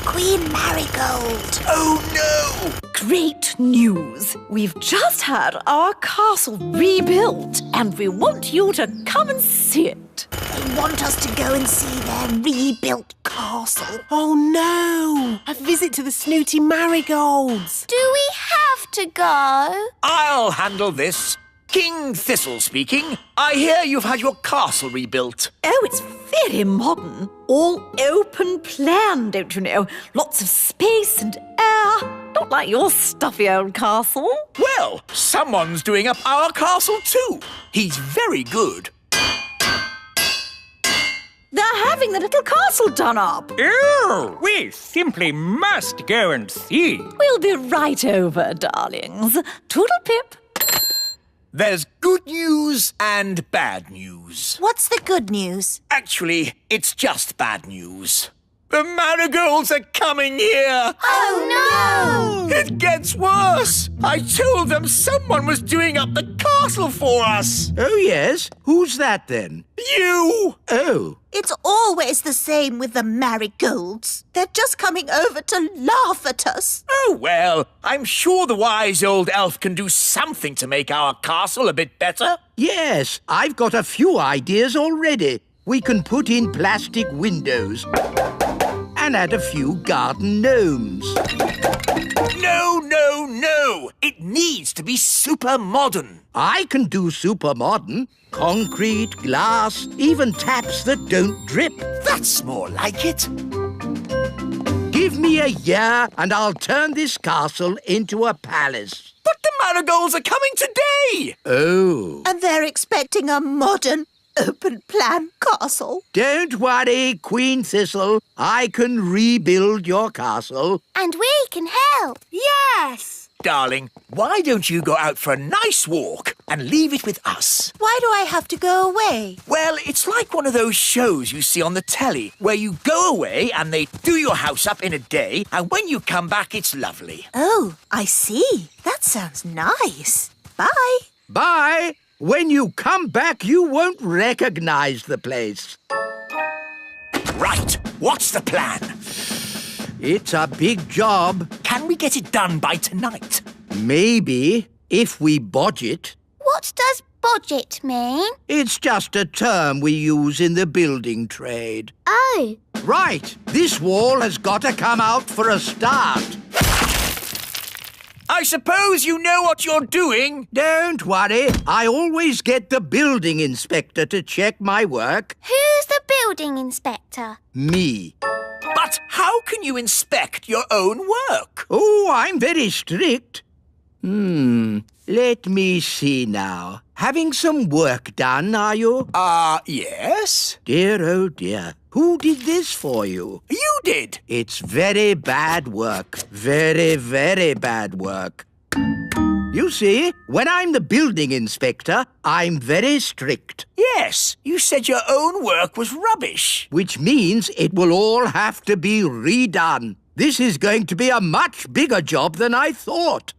Speaker 5: Queen Marigold.
Speaker 7: Oh, no!
Speaker 12: Great news! We've just had our castle rebuilt and we want you to come and see it.
Speaker 5: They want us to go and see their rebuilt castle.
Speaker 4: Oh no! A visit to the snooty marigolds.
Speaker 3: Do we have to go?
Speaker 7: I'll handle this. King Thistle speaking. I hear you've had your castle rebuilt.
Speaker 12: Oh, it's very modern. All open plan, don't you know? Lots of space and air. Not like your stuffy old castle.
Speaker 7: Well, someone's doing up our castle too. He's very good.
Speaker 12: They're having the little castle done up.
Speaker 11: Oh, we simply must go and see.
Speaker 12: We'll be right over, darlings. Toodle-pip.
Speaker 7: There's good news and bad news.
Speaker 5: What's the good news?
Speaker 7: Actually, it's just bad news. The marigolds are coming here!
Speaker 5: Oh, no!
Speaker 7: It gets worse! I told them someone was doing up the castle for us!
Speaker 1: Oh, yes? Who's that, then?
Speaker 7: You!
Speaker 1: Oh.
Speaker 5: It's always the same with the marigolds. They're just coming over to laugh at us.
Speaker 7: Oh, well, I'm sure the wise old elf can do something to make our castle a bit better.
Speaker 1: Yes, I've got a few ideas already. We can put in plastic windows and add a few garden gnomes.
Speaker 7: No, no, no! It needs to be super modern.
Speaker 1: I can do super modern. Concrete, glass, even taps that don't drip.
Speaker 7: That's more like it.
Speaker 1: Give me a year and I'll turn this castle into a palace.
Speaker 7: But the marigolds are coming today!
Speaker 1: Oh.
Speaker 5: And they're expecting a modern, open-plan castle.
Speaker 1: Don't worry, Queen Thistle. I can rebuild your castle.
Speaker 3: And we can help.
Speaker 2: Yes.
Speaker 7: Darling, why don't you go out for a nice walk and leave it with us?
Speaker 5: Why do I have to go away?
Speaker 7: Well, it's like one of those shows you see on the telly where you go away and they do your house up in a day and when you come back it's lovely.
Speaker 5: Oh, I see. That sounds nice. Bye.
Speaker 1: Bye. When you come back, you won't recognize the place.
Speaker 7: Right. What's the plan?
Speaker 1: It's a big job.
Speaker 7: Can we get it done by tonight?
Speaker 1: Maybe, if we budget.
Speaker 3: What does budget mean?
Speaker 1: It's just a term we use in the building trade.
Speaker 3: Oh.
Speaker 1: Right. This wall has got to come out for a start.
Speaker 7: I suppose you know what you're doing.
Speaker 1: Don't worry. I always get the building inspector to check my work.
Speaker 3: Who's the building inspector?
Speaker 1: Me.
Speaker 7: But how can you inspect your own work?
Speaker 1: Oh, I'm very strict. Let me see now. Having some work done, are you?
Speaker 7: Yes.
Speaker 1: Dear, oh dear. Who did this for you?
Speaker 7: You did.
Speaker 1: It's very bad work. Very, very bad work. You see, when I'm the building inspector, I'm very strict.
Speaker 7: Yes, you said your own work was rubbish.
Speaker 1: Which means it will all have to be redone. This is going to be a much bigger job than I thought.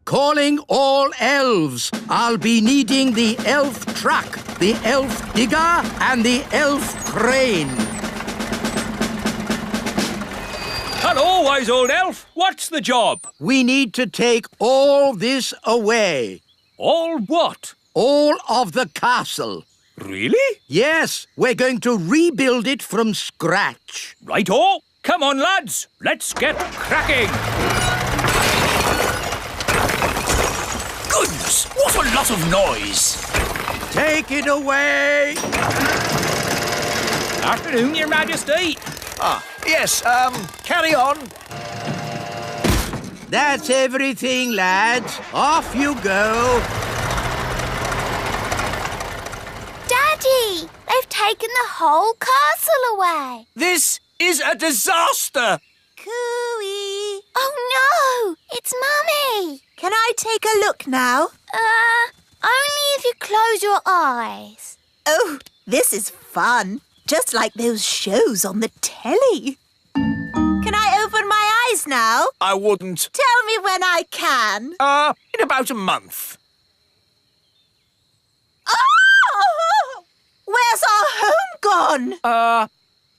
Speaker 1: Calling all elves. I'll be needing the elf truck, the elf digger, and the elf crane.
Speaker 11: Hello, wise old elf. What's the job?
Speaker 1: We need to take all this away.
Speaker 11: All what?
Speaker 1: All of the castle.
Speaker 11: Really?
Speaker 1: Yes, we're going to rebuild it from scratch.
Speaker 11: Righto. Come on, lads. Let's get cracking.
Speaker 7: Goodness, what a lot of noise.
Speaker 1: Take it away.
Speaker 11: Afternoon, Your Majesty.
Speaker 7: Yes, carry on.
Speaker 1: That's everything, lads. Off you go.
Speaker 3: Daddy, they've taken the whole castle away.
Speaker 7: This is a disaster!
Speaker 5: Cooey!
Speaker 3: Oh no, it's Mummy.
Speaker 5: Can I take a look now?
Speaker 3: Only if you close your eyes.
Speaker 5: Oh, this is fun. Just like those shows on the telly. Can I open my eyes now?
Speaker 7: I wouldn't.
Speaker 5: Tell me when I can.
Speaker 7: In about a month.
Speaker 5: Oh! Where's our home gone?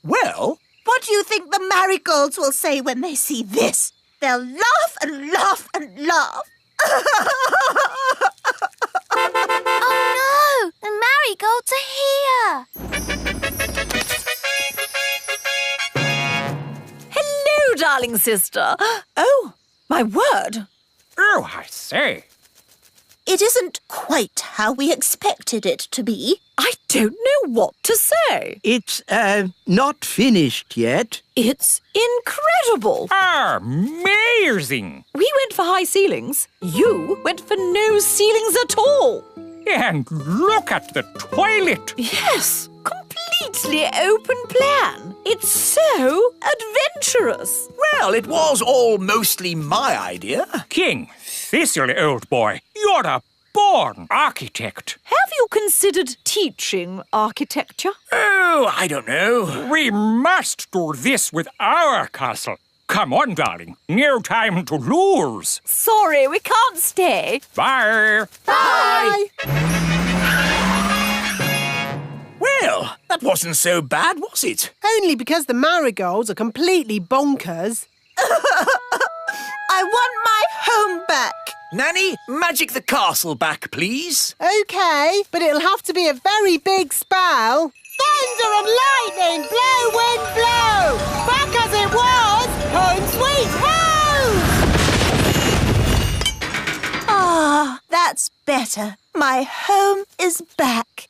Speaker 7: Well...
Speaker 5: What do you think the marigolds will say when they see this? They'll laugh and laugh and laugh.
Speaker 3: Oh no! The marigolds are here!
Speaker 12: Hello, darling sister. Oh, my word.
Speaker 11: Oh, I say.
Speaker 5: It isn't quite how we expected it to be.
Speaker 12: I don't know what to say.
Speaker 1: It's, not finished yet.
Speaker 12: It's incredible.
Speaker 11: Amazing.
Speaker 12: We went for high ceilings. You went for no ceilings at all.
Speaker 11: And look at the toilet.
Speaker 12: Yes, completely open plan. It's so adventurous.
Speaker 7: Well, it was all mostly my idea.
Speaker 11: King Thistle, old boy, you're a born architect.
Speaker 12: Have you considered teaching architecture?
Speaker 7: Oh, I don't know.
Speaker 11: We must do this with our castle. Come on, darling. No time to lose.
Speaker 12: Sorry, we can't stay.
Speaker 11: Bye.
Speaker 5: Bye!
Speaker 7: Well, that wasn't so bad, was it?
Speaker 4: Only because the marigolds are completely bonkers.
Speaker 5: I want my home back.
Speaker 7: Nanny, magic the castle back, please.
Speaker 4: OK, but it'll have to be a very big spell. Thunder and lightning, blow, wind, blow! Back as it was, home sweet home!
Speaker 5: Ah, that's better. My home is back.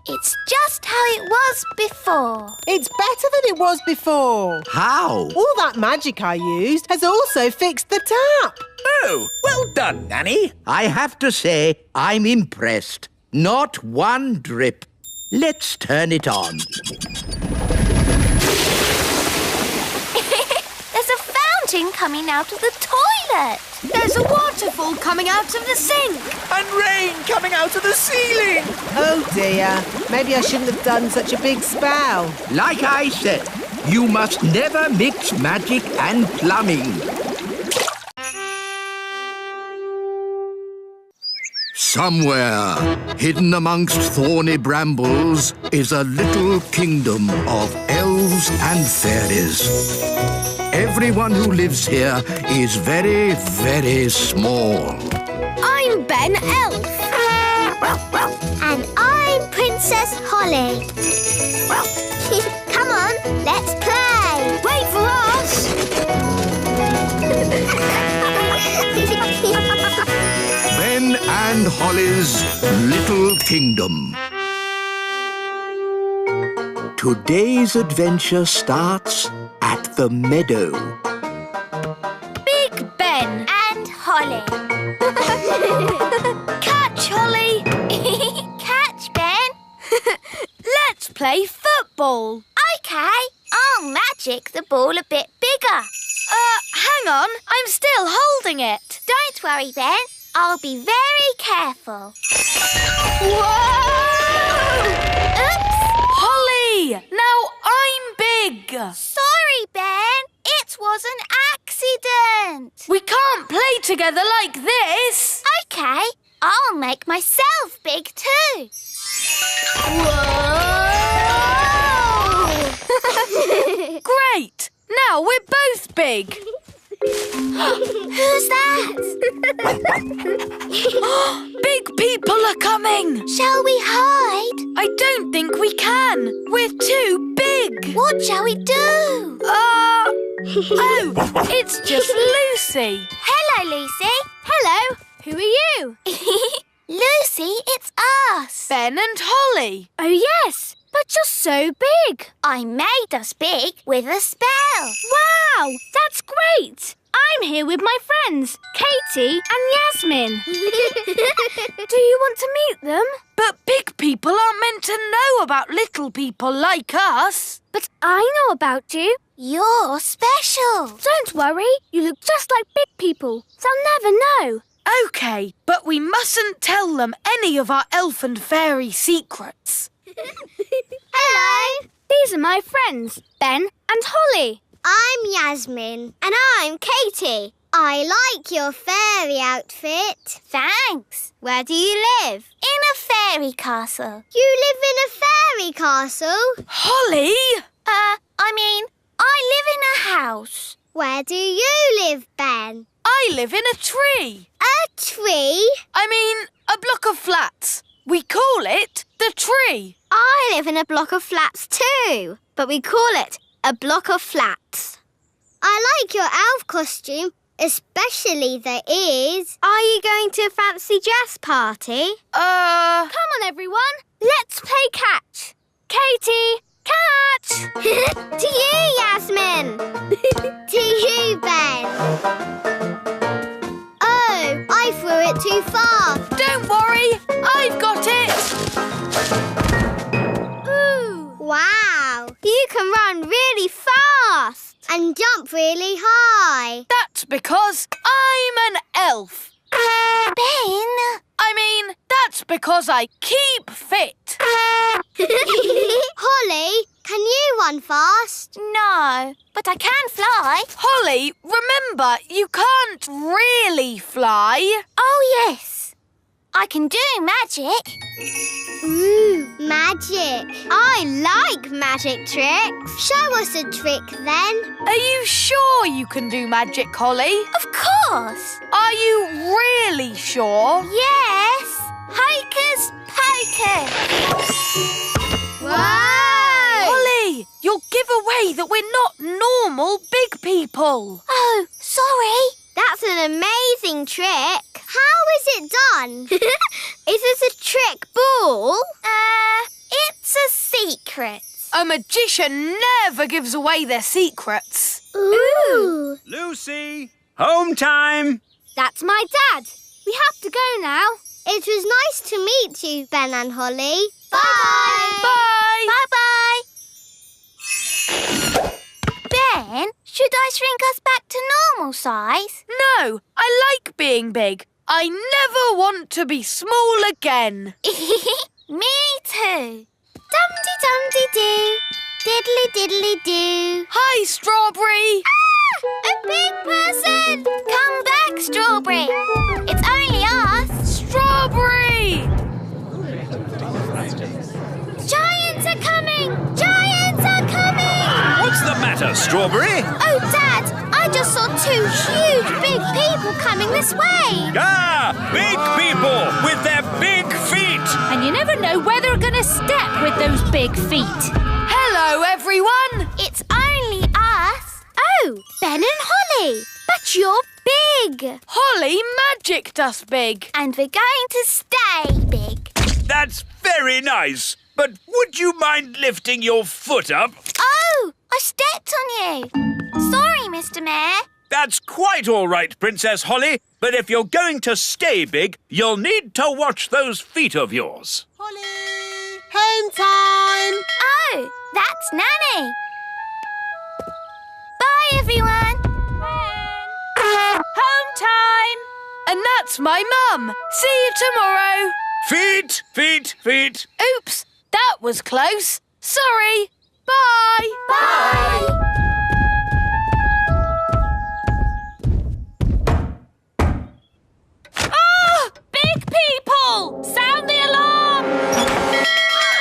Speaker 3: It's just how it was before.
Speaker 4: It's better than it was before.
Speaker 1: How?
Speaker 4: All that magic I used has also fixed the tap.
Speaker 7: Oh, well done, Nanny.
Speaker 1: I have to say, I'm impressed. Not one drip. Let's turn it on.
Speaker 3: There's a fountain coming out of the toilet.
Speaker 2: There's a waterfall coming out of the sink.
Speaker 7: And rain coming out of the ceiling.
Speaker 4: Oh dear, maybe I shouldn't have done such a big spell.
Speaker 1: Like I said, you must never mix magic and plumbing. Somewhere, hidden amongst thorny brambles, is a little kingdom of elves and fairies. Everyone who lives here is very, very small.
Speaker 2: I'm Ben Elf.
Speaker 14: And I'm Princess Holly. Come on, let's play.
Speaker 2: Wait for us.
Speaker 1: Ben and Holly's Little Kingdom. Today's adventure starts at the meadow.
Speaker 2: Big Ben.
Speaker 3: And Holly.
Speaker 2: Catch, Holly.
Speaker 3: Catch, Ben.
Speaker 2: Let's play football.
Speaker 3: OK, I'll magic the ball a bit bigger.
Speaker 2: Hang on. I'm still holding it.
Speaker 3: Don't worry, Ben. I'll be very careful.
Speaker 2: Whoa!
Speaker 3: Oops!
Speaker 2: Holly! Now I'm big.
Speaker 3: Sorry, Ben. It was an accident.
Speaker 2: We can't play together like this.
Speaker 3: OK, I'll make myself big too.
Speaker 2: Whoa! Great! Now we're both big.
Speaker 3: Who's that?
Speaker 2: Big people are coming.
Speaker 3: Shall we hide?
Speaker 2: I don't think we can. We're too big.
Speaker 3: What shall we do?
Speaker 2: Oh, it's just Lucy.
Speaker 3: Hello, Lucy.
Speaker 2: Hello. Who are you?
Speaker 3: Lucy, it's us.
Speaker 2: Ben and Holly.
Speaker 14: Oh, yes, but you're so big.
Speaker 3: I made us big with a spell.
Speaker 14: Wow, that's great.
Speaker 2: I'm here with my friends, Katie and Yasmin. Do you want to meet them?
Speaker 16: But big people aren't meant to know about little people like us.
Speaker 2: But I know about you.
Speaker 3: You're special.
Speaker 2: Don't worry, you look just like big people. They'll never know.
Speaker 16: OK, but we mustn't tell them any of our elf and fairy secrets.
Speaker 2: Hello. These are my friends, Ben and Holly.
Speaker 14: I'm Yasmin. And I'm Katie. I like your fairy outfit.
Speaker 3: Thanks.
Speaker 14: Where do you live?
Speaker 3: In a fairy castle.
Speaker 14: You live in a fairy castle?
Speaker 16: Holly?
Speaker 3: I live in a house.
Speaker 14: Where do you live, Ben?
Speaker 16: I live in a tree.
Speaker 14: A tree?
Speaker 16: A block of flats. We call it the tree.
Speaker 14: I live in a block of flats too, but we call it a block of flats. I like your elf costume, especially the ears. Are you going to a fancy dress party?
Speaker 2: Come on, everyone. Let's play catch. Katie, catch!
Speaker 14: To you, Yasmin. To you, Ben. Oh, I threw it too far.
Speaker 16: Don't worry, I've got it.
Speaker 14: Ooh, wow. You can run really fast and jump really high.
Speaker 16: That's because I'm an elf.
Speaker 3: Ben!
Speaker 16: That's because I keep fit.
Speaker 14: Holly, can you run fast?
Speaker 3: No, but I can fly.
Speaker 16: Holly, remember, you can't really fly.
Speaker 3: Oh, yes. I can do magic.
Speaker 14: Ooh, magic. I like magic tricks. Show us a trick then.
Speaker 16: Are you sure you can do magic, Holly?
Speaker 3: Of course.
Speaker 16: Are you really sure?
Speaker 3: Yes. Hocus pocus.
Speaker 14: Wow!
Speaker 16: Holly, you'll give away that we're not normal big people.
Speaker 3: Oh, sorry.
Speaker 14: That's an amazing trick. How is it done? Is it a trick ball?
Speaker 3: It's a secret.
Speaker 16: A magician never gives away their secrets.
Speaker 14: Ooh.
Speaker 17: Lucy, home time.
Speaker 2: That's my dad. We have to go now.
Speaker 14: It was nice to meet you, Ben and Holly.
Speaker 3: Bye.
Speaker 16: Bye.
Speaker 3: Bye-bye. Ben, should I shrink us back to normal size?
Speaker 16: No, I like being big. I never want to be small again.
Speaker 3: Me too.
Speaker 14: Dum-de-dum-de-doo. Diddly-diddly-doo.
Speaker 16: Hi, Strawberry.
Speaker 3: A big person! Come back, Strawberry. It's only us.
Speaker 16: Strawberry!
Speaker 3: Giants are coming! Giants are coming!
Speaker 11: What's the matter, Strawberry?
Speaker 3: Oh, Dad, I just saw two huge big people coming this way.
Speaker 11: Ah, big people with their big feet.
Speaker 8: And you never know where they're going to step with those big feet.
Speaker 16: Hello, everyone.
Speaker 3: It's only us.
Speaker 14: Oh, Ben and Holly. But you're big.
Speaker 16: Holly magicked us big.
Speaker 3: And we're going to stay big.
Speaker 11: That's very nice. But would you mind lifting your foot up?
Speaker 3: Oh, I stepped on you. Sorry, Mr. Mayor.
Speaker 11: That's quite all right, Princess Holly. But if you're going to stay big, you'll need to watch those feet of yours.
Speaker 4: Holly, home time.
Speaker 3: Oh, that's Nanny. Bye, everyone.
Speaker 8: Home time.
Speaker 16: And that's my mum. See you tomorrow.
Speaker 11: Feet, feet, feet.
Speaker 16: Oops, that was close. Sorry. Bye.
Speaker 3: Bye.
Speaker 8: Oh, big people! Sound the alarm!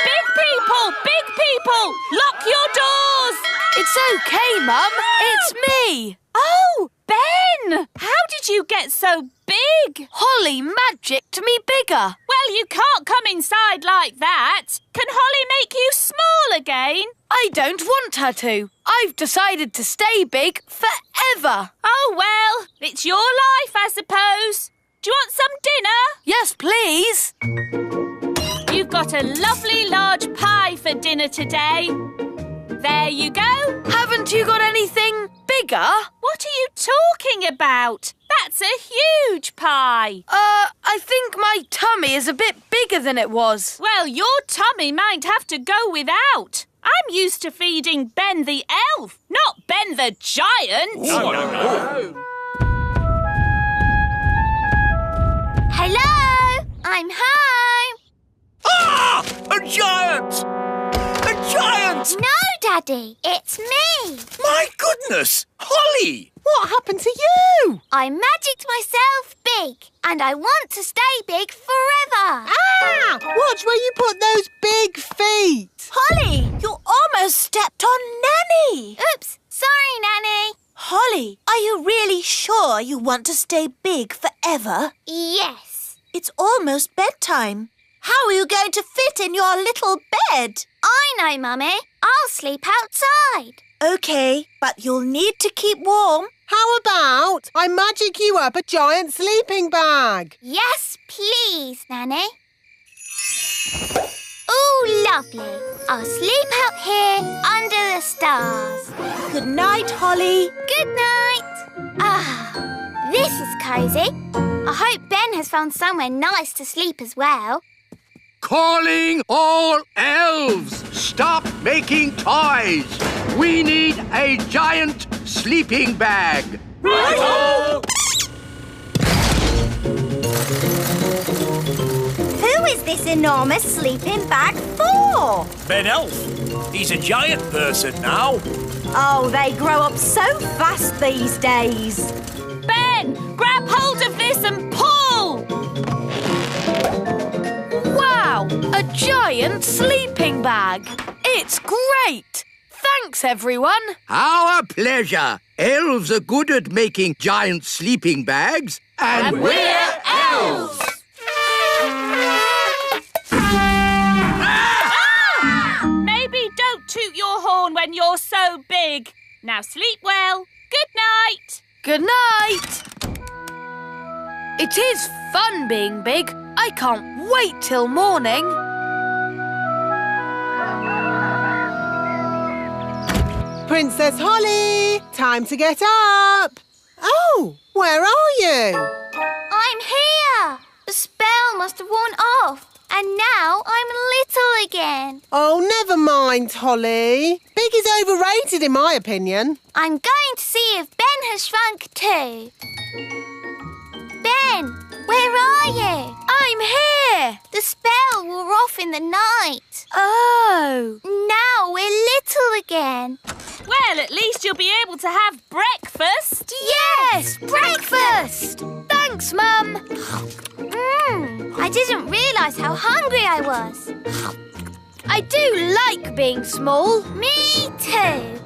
Speaker 8: Big people! Big people! Lock your doors!
Speaker 16: It's okay, Mum. It's me.
Speaker 8: Oh, Ben! How did you get so big?
Speaker 16: Holly magicked me bigger.
Speaker 8: Well, you can't come inside like that. Can Holly make you small again?
Speaker 16: I don't want her to. I've decided to stay big forever.
Speaker 8: Oh, well, it's your life, I suppose. Do you want some dinner?
Speaker 16: Yes, please.
Speaker 8: You've got a lovely large pie for dinner today. There you go.
Speaker 16: Haven't you got anything bigger?
Speaker 8: What are you talking about? That's a huge pie.
Speaker 16: I think my tummy is a bit bigger than it was.
Speaker 8: Well, your tummy might have to go without. I'm used to feeding Ben the elf, not Ben the giant.
Speaker 11: No.
Speaker 3: Hello, I'm home.
Speaker 7: Ah! A giant! A giant!
Speaker 3: No, Daddy, it's me.
Speaker 7: My goodness! Holly!
Speaker 4: What happened to you?
Speaker 3: I magicked myself big, and I want to stay big forever.
Speaker 4: Ah! Watch where you put those big feet.
Speaker 5: Holly, you almost stepped on Nanny.
Speaker 3: Oops, sorry, Nanny.
Speaker 5: Holly, are you really sure you want to stay big forever?
Speaker 3: Yes.
Speaker 5: It's almost bedtime. How are you going to fit in your little bed?
Speaker 3: I know, Mummy. I'll sleep outside.
Speaker 5: OK, but you'll need to keep warm.
Speaker 4: How about I magic you up a giant sleeping bag?
Speaker 3: Yes, please, Nanny. Ooh, lovely. I'll sleep out here under the stars.
Speaker 5: Good night, Holly.
Speaker 3: Good night. Ah, this is cosy. I hope Ben has found somewhere nice to sleep as well.
Speaker 1: Calling all elves! Stop making toys! We need a giant sleeping bag.
Speaker 11: Righto!
Speaker 5: Who is this enormous sleeping bag for?
Speaker 7: Ben Elf. He's a giant person now.
Speaker 12: Oh, they grow up so fast these days.
Speaker 8: Ben, grab hold of this and pull!
Speaker 16: Wow, a giant sleeping bag. It's great. Thanks, everyone.
Speaker 1: Our pleasure. Elves are good at making giant sleeping bags. And
Speaker 8: we're elves! Maybe don't toot your horn when you're so big. Now sleep well. Good night.
Speaker 16: Good night. It is fun being big. I can't wait till morning.
Speaker 4: Princess Holly, time to get up. Oh, where are you?
Speaker 3: I'm here. The spell must have worn off, and now I'm little again.
Speaker 4: Oh, never mind, Holly. Big is overrated in my opinion.
Speaker 3: I'm going to see if Ben has shrunk too. Ben, where are you?
Speaker 16: I'm here.
Speaker 3: The spell wore off in the night.
Speaker 16: Oh.
Speaker 3: Now we're little again.
Speaker 8: Well, at least you'll be able to have breakfast.
Speaker 16: Yes, breakfast. Thanks, Mum.
Speaker 3: I didn't realise how hungry I was.
Speaker 16: I do like being small.
Speaker 3: Me too.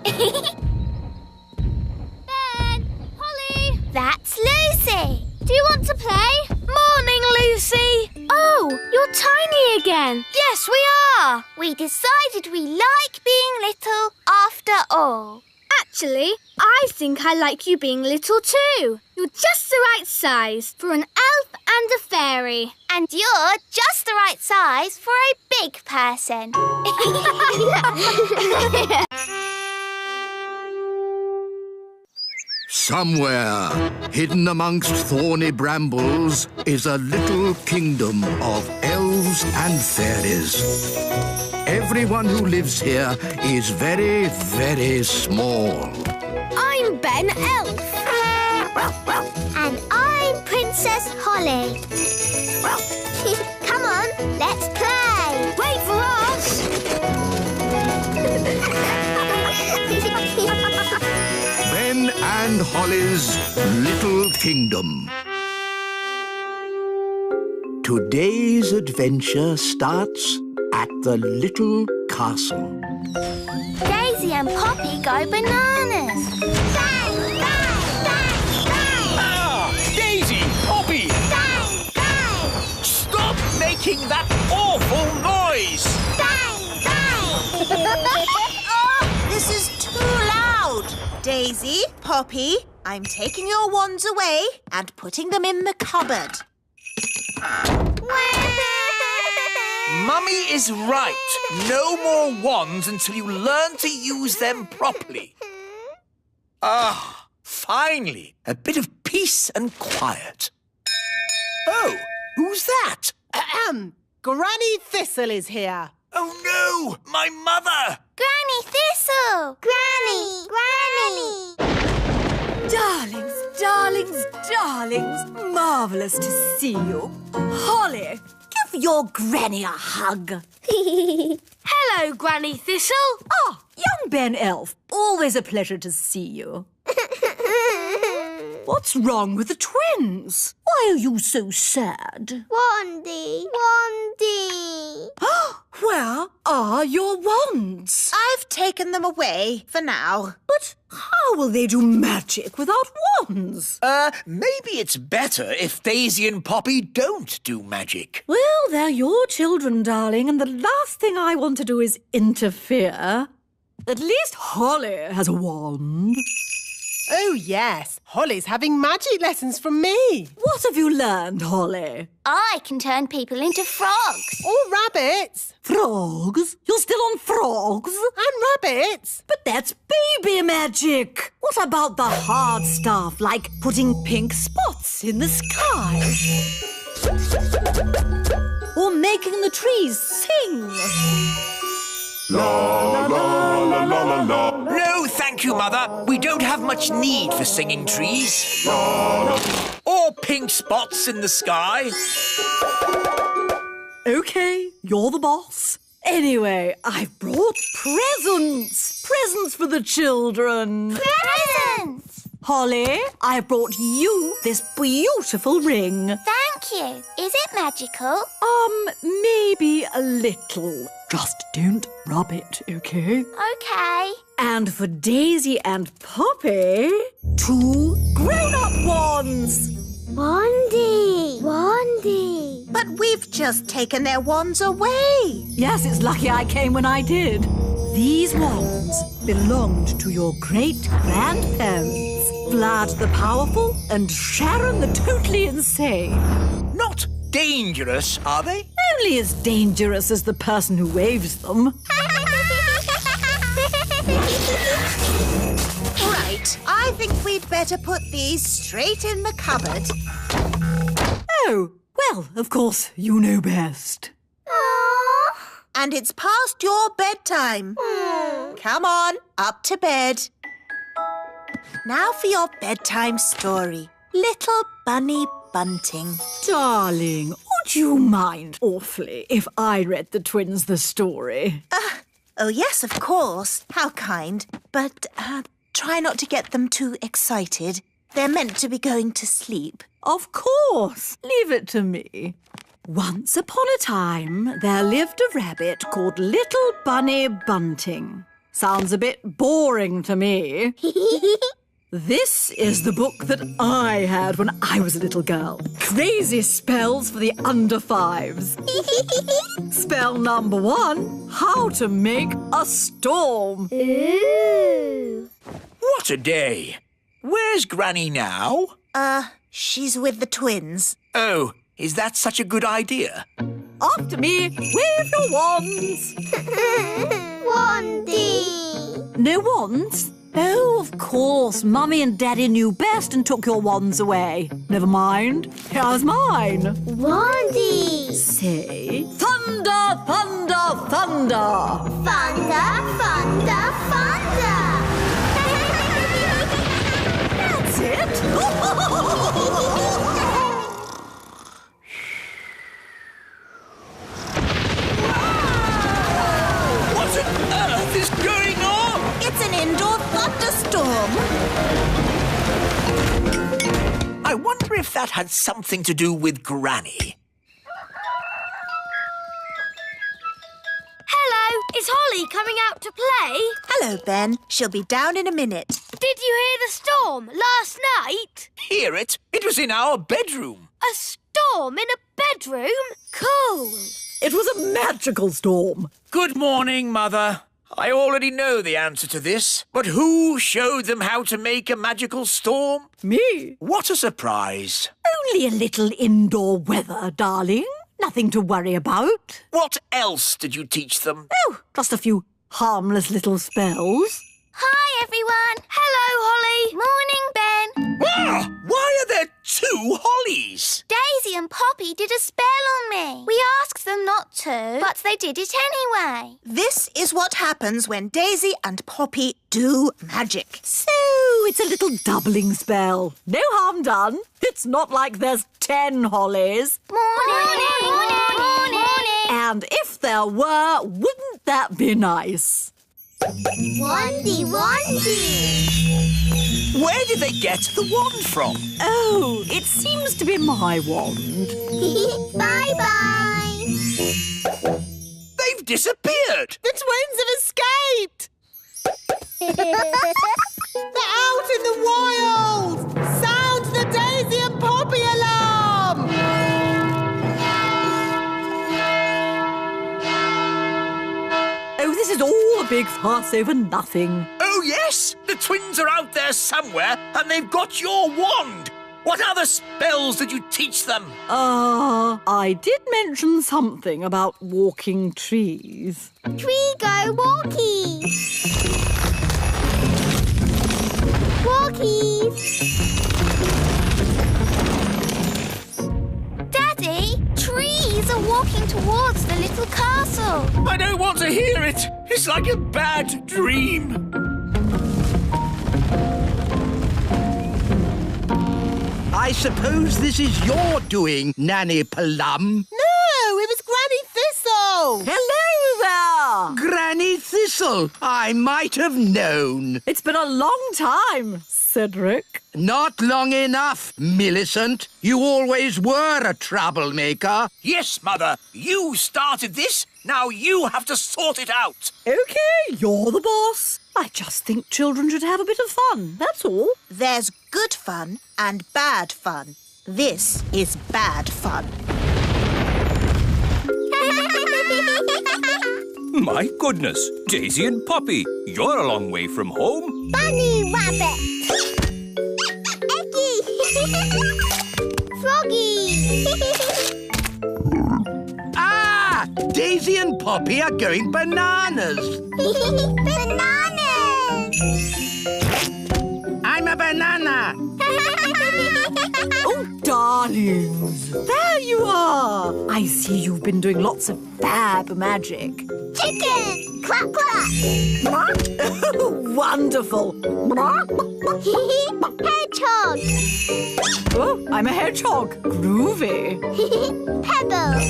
Speaker 3: Ben, Holly. That's Lucy. Do you want to play?
Speaker 16: Morning, Lucy.
Speaker 14: Oh, you're tiny again.
Speaker 16: Yes, we are.
Speaker 3: We decided we like being little after all.
Speaker 14: Actually, I think I like you being little too. You're just the right size for an elf and a fairy.
Speaker 3: And you're just the right size for a big person.
Speaker 1: Somewhere, hidden amongst thorny brambles, is a little kingdom of elves and fairies. Everyone who lives here is very, very small.
Speaker 14: I'm Ben Elf.
Speaker 3: And I'm Princess Holly. Come on, let's play.
Speaker 14: Wait for us.
Speaker 1: Ben and Holly's Little Kingdom. Today's adventure starts at the little castle.
Speaker 3: Daisy and Poppy go bananas. Bang, bang, bang, bang.
Speaker 7: Ah! Daisy! Poppy!
Speaker 3: Bang, bang.
Speaker 7: Stop making that awful noise!
Speaker 3: Bang, bang.
Speaker 5: Oh, this is too loud. Daisy, Poppy, I'm taking your wands away and putting them in the cupboard.
Speaker 7: Mummy is right. No more wands until you learn to use them properly. Ah, Finally, a bit of peace and quiet. Oh, who's that?
Speaker 4: Granny Thistle is here.
Speaker 7: Oh no, my mother!
Speaker 3: Granny Thistle! Granny!
Speaker 12: Darlings, darlings, darlings, marvellous to see you. Holly, give your granny a hug.
Speaker 16: Hello, Granny Thistle.
Speaker 12: Ah, young Ben Elf, always a pleasure to see you. What's wrong with the twins? Why are you so sad?
Speaker 14: Wandy.
Speaker 12: Where are your wands?
Speaker 5: I've taken them away for now.
Speaker 12: But how will they do magic without wands?
Speaker 7: Maybe it's better if Daisy and Poppy don't do magic.
Speaker 12: Well, they're your children, darling, and the last thing I want to do is interfere. At least Holly has a wand.
Speaker 4: Oh, yes. Holly's having magic lessons from me.
Speaker 12: What have you learned, Holly?
Speaker 3: I can turn people into frogs.
Speaker 4: Or rabbits.
Speaker 12: Frogs? You're still on frogs?
Speaker 4: And rabbits.
Speaker 12: But that's baby magic. What about the hard stuff, like putting pink spots in the sky? Or making the trees sing?
Speaker 9: La la la la la la.
Speaker 7: No, thank you, Mother. We don't have much need for singing trees.
Speaker 9: La la.
Speaker 7: Or pink spots in the sky.
Speaker 12: OK, you're the boss. Anyway, I've brought presents. Presents for the children.
Speaker 3: Presents!
Speaker 12: Holly, I've brought you this beautiful ring.
Speaker 3: Thank you. Is it magical?
Speaker 12: Maybe a little. Just don't rub it, OK?
Speaker 3: OK.
Speaker 12: And for Daisy and Poppy, 2 grown-up wands.
Speaker 14: Wandy.
Speaker 5: But we've just taken their wands away.
Speaker 12: Yes, it's lucky I came when I did. These wands belonged to your great-grandparents, Vlad the Powerful and Sharon the Totally Insane.
Speaker 7: Not dangerous, are they?
Speaker 12: Only as dangerous as the person who waves them.
Speaker 5: Right, I think we'd better put these straight in the cupboard.
Speaker 12: Oh, well, of course, you know best.
Speaker 5: And it's past your bedtime. Come on, up to bed. Now for your bedtime story. Little Bunny Bunting.
Speaker 12: Darling, would you mind awfully if I read the twins the story?
Speaker 5: Oh, yes, of course. How kind. But try not to get them too excited. They're meant to be going to sleep.
Speaker 12: Of course. Leave it to me. Once upon a time, there lived a rabbit called Little Bunny Bunting. Sounds a bit boring to me. This is the book that I had when I was a little girl. Crazy spells for the under 5s. Spell number 1, how to make a storm.
Speaker 14: Ooh.
Speaker 7: What a day. Where's Granny now?
Speaker 5: She's with the twins.
Speaker 7: Oh, is that such a good idea?
Speaker 12: After me, wave your wands.
Speaker 14: Wandy.
Speaker 12: No wands? Oh, of course. Mummy and Daddy knew best and took your wands away. Never mind. Here's mine.
Speaker 14: Wandy.
Speaker 12: Say, thunder, thunder, thunder.
Speaker 14: Thunder, thunder, thunder.
Speaker 12: That's it.
Speaker 7: What on earth is going on?
Speaker 5: It's an indoor thunderstorm.
Speaker 7: I wonder if that had something to do with Granny.
Speaker 2: Hello, is Holly coming out to play?
Speaker 5: Hello, Ben. She'll be down in a minute.
Speaker 2: Did you hear the storm last night?
Speaker 7: Hear it? It was in our bedroom.
Speaker 2: A storm in a bedroom? Cool.
Speaker 12: It was a magical storm.
Speaker 7: Good morning, Mother. I already know the answer to this, but who showed them how to make a magical storm?
Speaker 12: Me.
Speaker 7: What a surprise.
Speaker 12: Only a little indoor weather, darling. Nothing to worry about.
Speaker 7: What else did you teach them?
Speaker 12: Oh, just a few harmless little spells.
Speaker 3: Hi, everyone.
Speaker 2: Hello, Holly.
Speaker 3: Morning,
Speaker 7: hollies.
Speaker 3: Daisy and Poppy did a spell on me. We asked them not to, but they did it anyway.
Speaker 5: This is what happens when Daisy and Poppy do magic.
Speaker 12: So it's a little doubling spell. No harm done. It's not like there's 10 hollies.
Speaker 3: Morning!
Speaker 12: And if there were, wouldn't that be nice?
Speaker 14: Wandy, wandy.
Speaker 7: Where did they get the wand from?
Speaker 12: Oh, it seems to be my wand.
Speaker 14: Bye-bye.
Speaker 7: They've disappeared.
Speaker 4: The twins have escaped! They're out in the wild! Sound the Daisy and Poppy alarm!
Speaker 12: Oh, this is all a big fuss over nothing.
Speaker 7: Oh, yes. The twins are out there somewhere and they've got your wand. What other spells did you teach them?
Speaker 12: I did mention something about walking trees.
Speaker 14: Tree go walkies. Walkies.
Speaker 3: Daddy, trees are walking towards the little castle.
Speaker 7: I don't want to hear it. It's like a bad dream.
Speaker 1: I suppose this is your doing, Nanny Plum.
Speaker 4: No, it was Granny Thistle!
Speaker 12: Hello there!
Speaker 1: Granny Thistle, I might have known.
Speaker 12: It's been a long time, Cedric.
Speaker 1: Not long enough, Millicent. You always were a troublemaker.
Speaker 7: Yes, Mother. You started this. Now you have to sort it out.
Speaker 12: OK, you're the boss. I just think children should have a bit of fun, that's all.
Speaker 5: There's good fun and bad fun. This is bad fun.
Speaker 11: My goodness, Daisy and Poppy, you're a long way from home.
Speaker 14: Bunny rabbit. Eggy. Froggy.
Speaker 1: Ah! Daisy and Poppy are going bananas.
Speaker 14: Bananas.
Speaker 1: I'm a banana.
Speaker 12: Oh, darlings, there you are. I see you've been doing lots of fab magic.
Speaker 14: Chicken. Clap, clap.
Speaker 12: Wonderful.
Speaker 14: Hedgehog.
Speaker 12: Oh, I'm a hedgehog. Groovy.
Speaker 14: Pebble.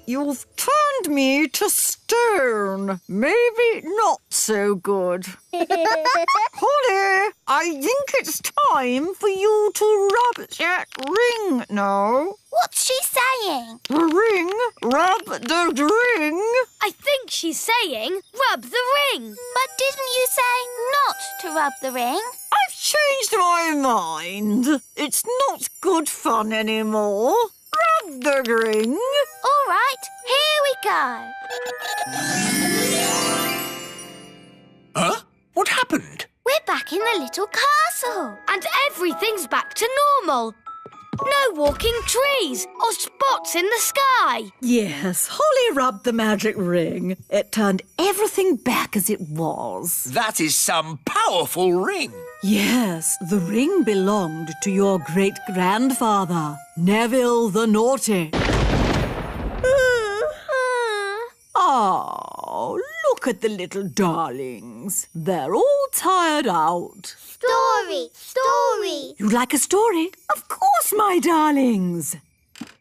Speaker 12: You've turned me to stone. Maybe not so good. Holly, I think it's time for you to rub that ring now.
Speaker 3: What's she saying?
Speaker 12: Ring, rub the ring.
Speaker 2: I think she's saying rub the ring.
Speaker 3: But didn't you say not to rub the ring?
Speaker 12: I've changed my mind. It's not good fun anymore. Rub the ring.
Speaker 3: All right, here we go.
Speaker 7: Huh? What happened?
Speaker 3: We're back in the little castle.
Speaker 2: And everything's back to normal. No walking trees or spots in the sky.
Speaker 12: Yes, Holly rubbed the magic ring. It turned everything back as it was.
Speaker 7: That is some powerful ring.
Speaker 12: Yes, the ring belonged to your great-grandfather, Neville the Naughty. Oh, look at the little darlings. They're all tired out.
Speaker 14: Story, story.
Speaker 12: You'd like a story? Of course, my darlings.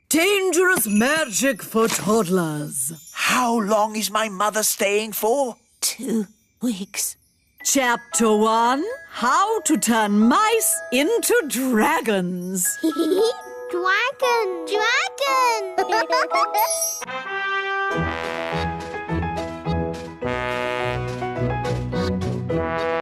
Speaker 12: Dangerous magic for toddlers.
Speaker 7: How long is my mother staying for?
Speaker 5: 2 weeks.
Speaker 12: Chapter 1, How to Turn Mice into Dragons.
Speaker 14: Dragon, dragon.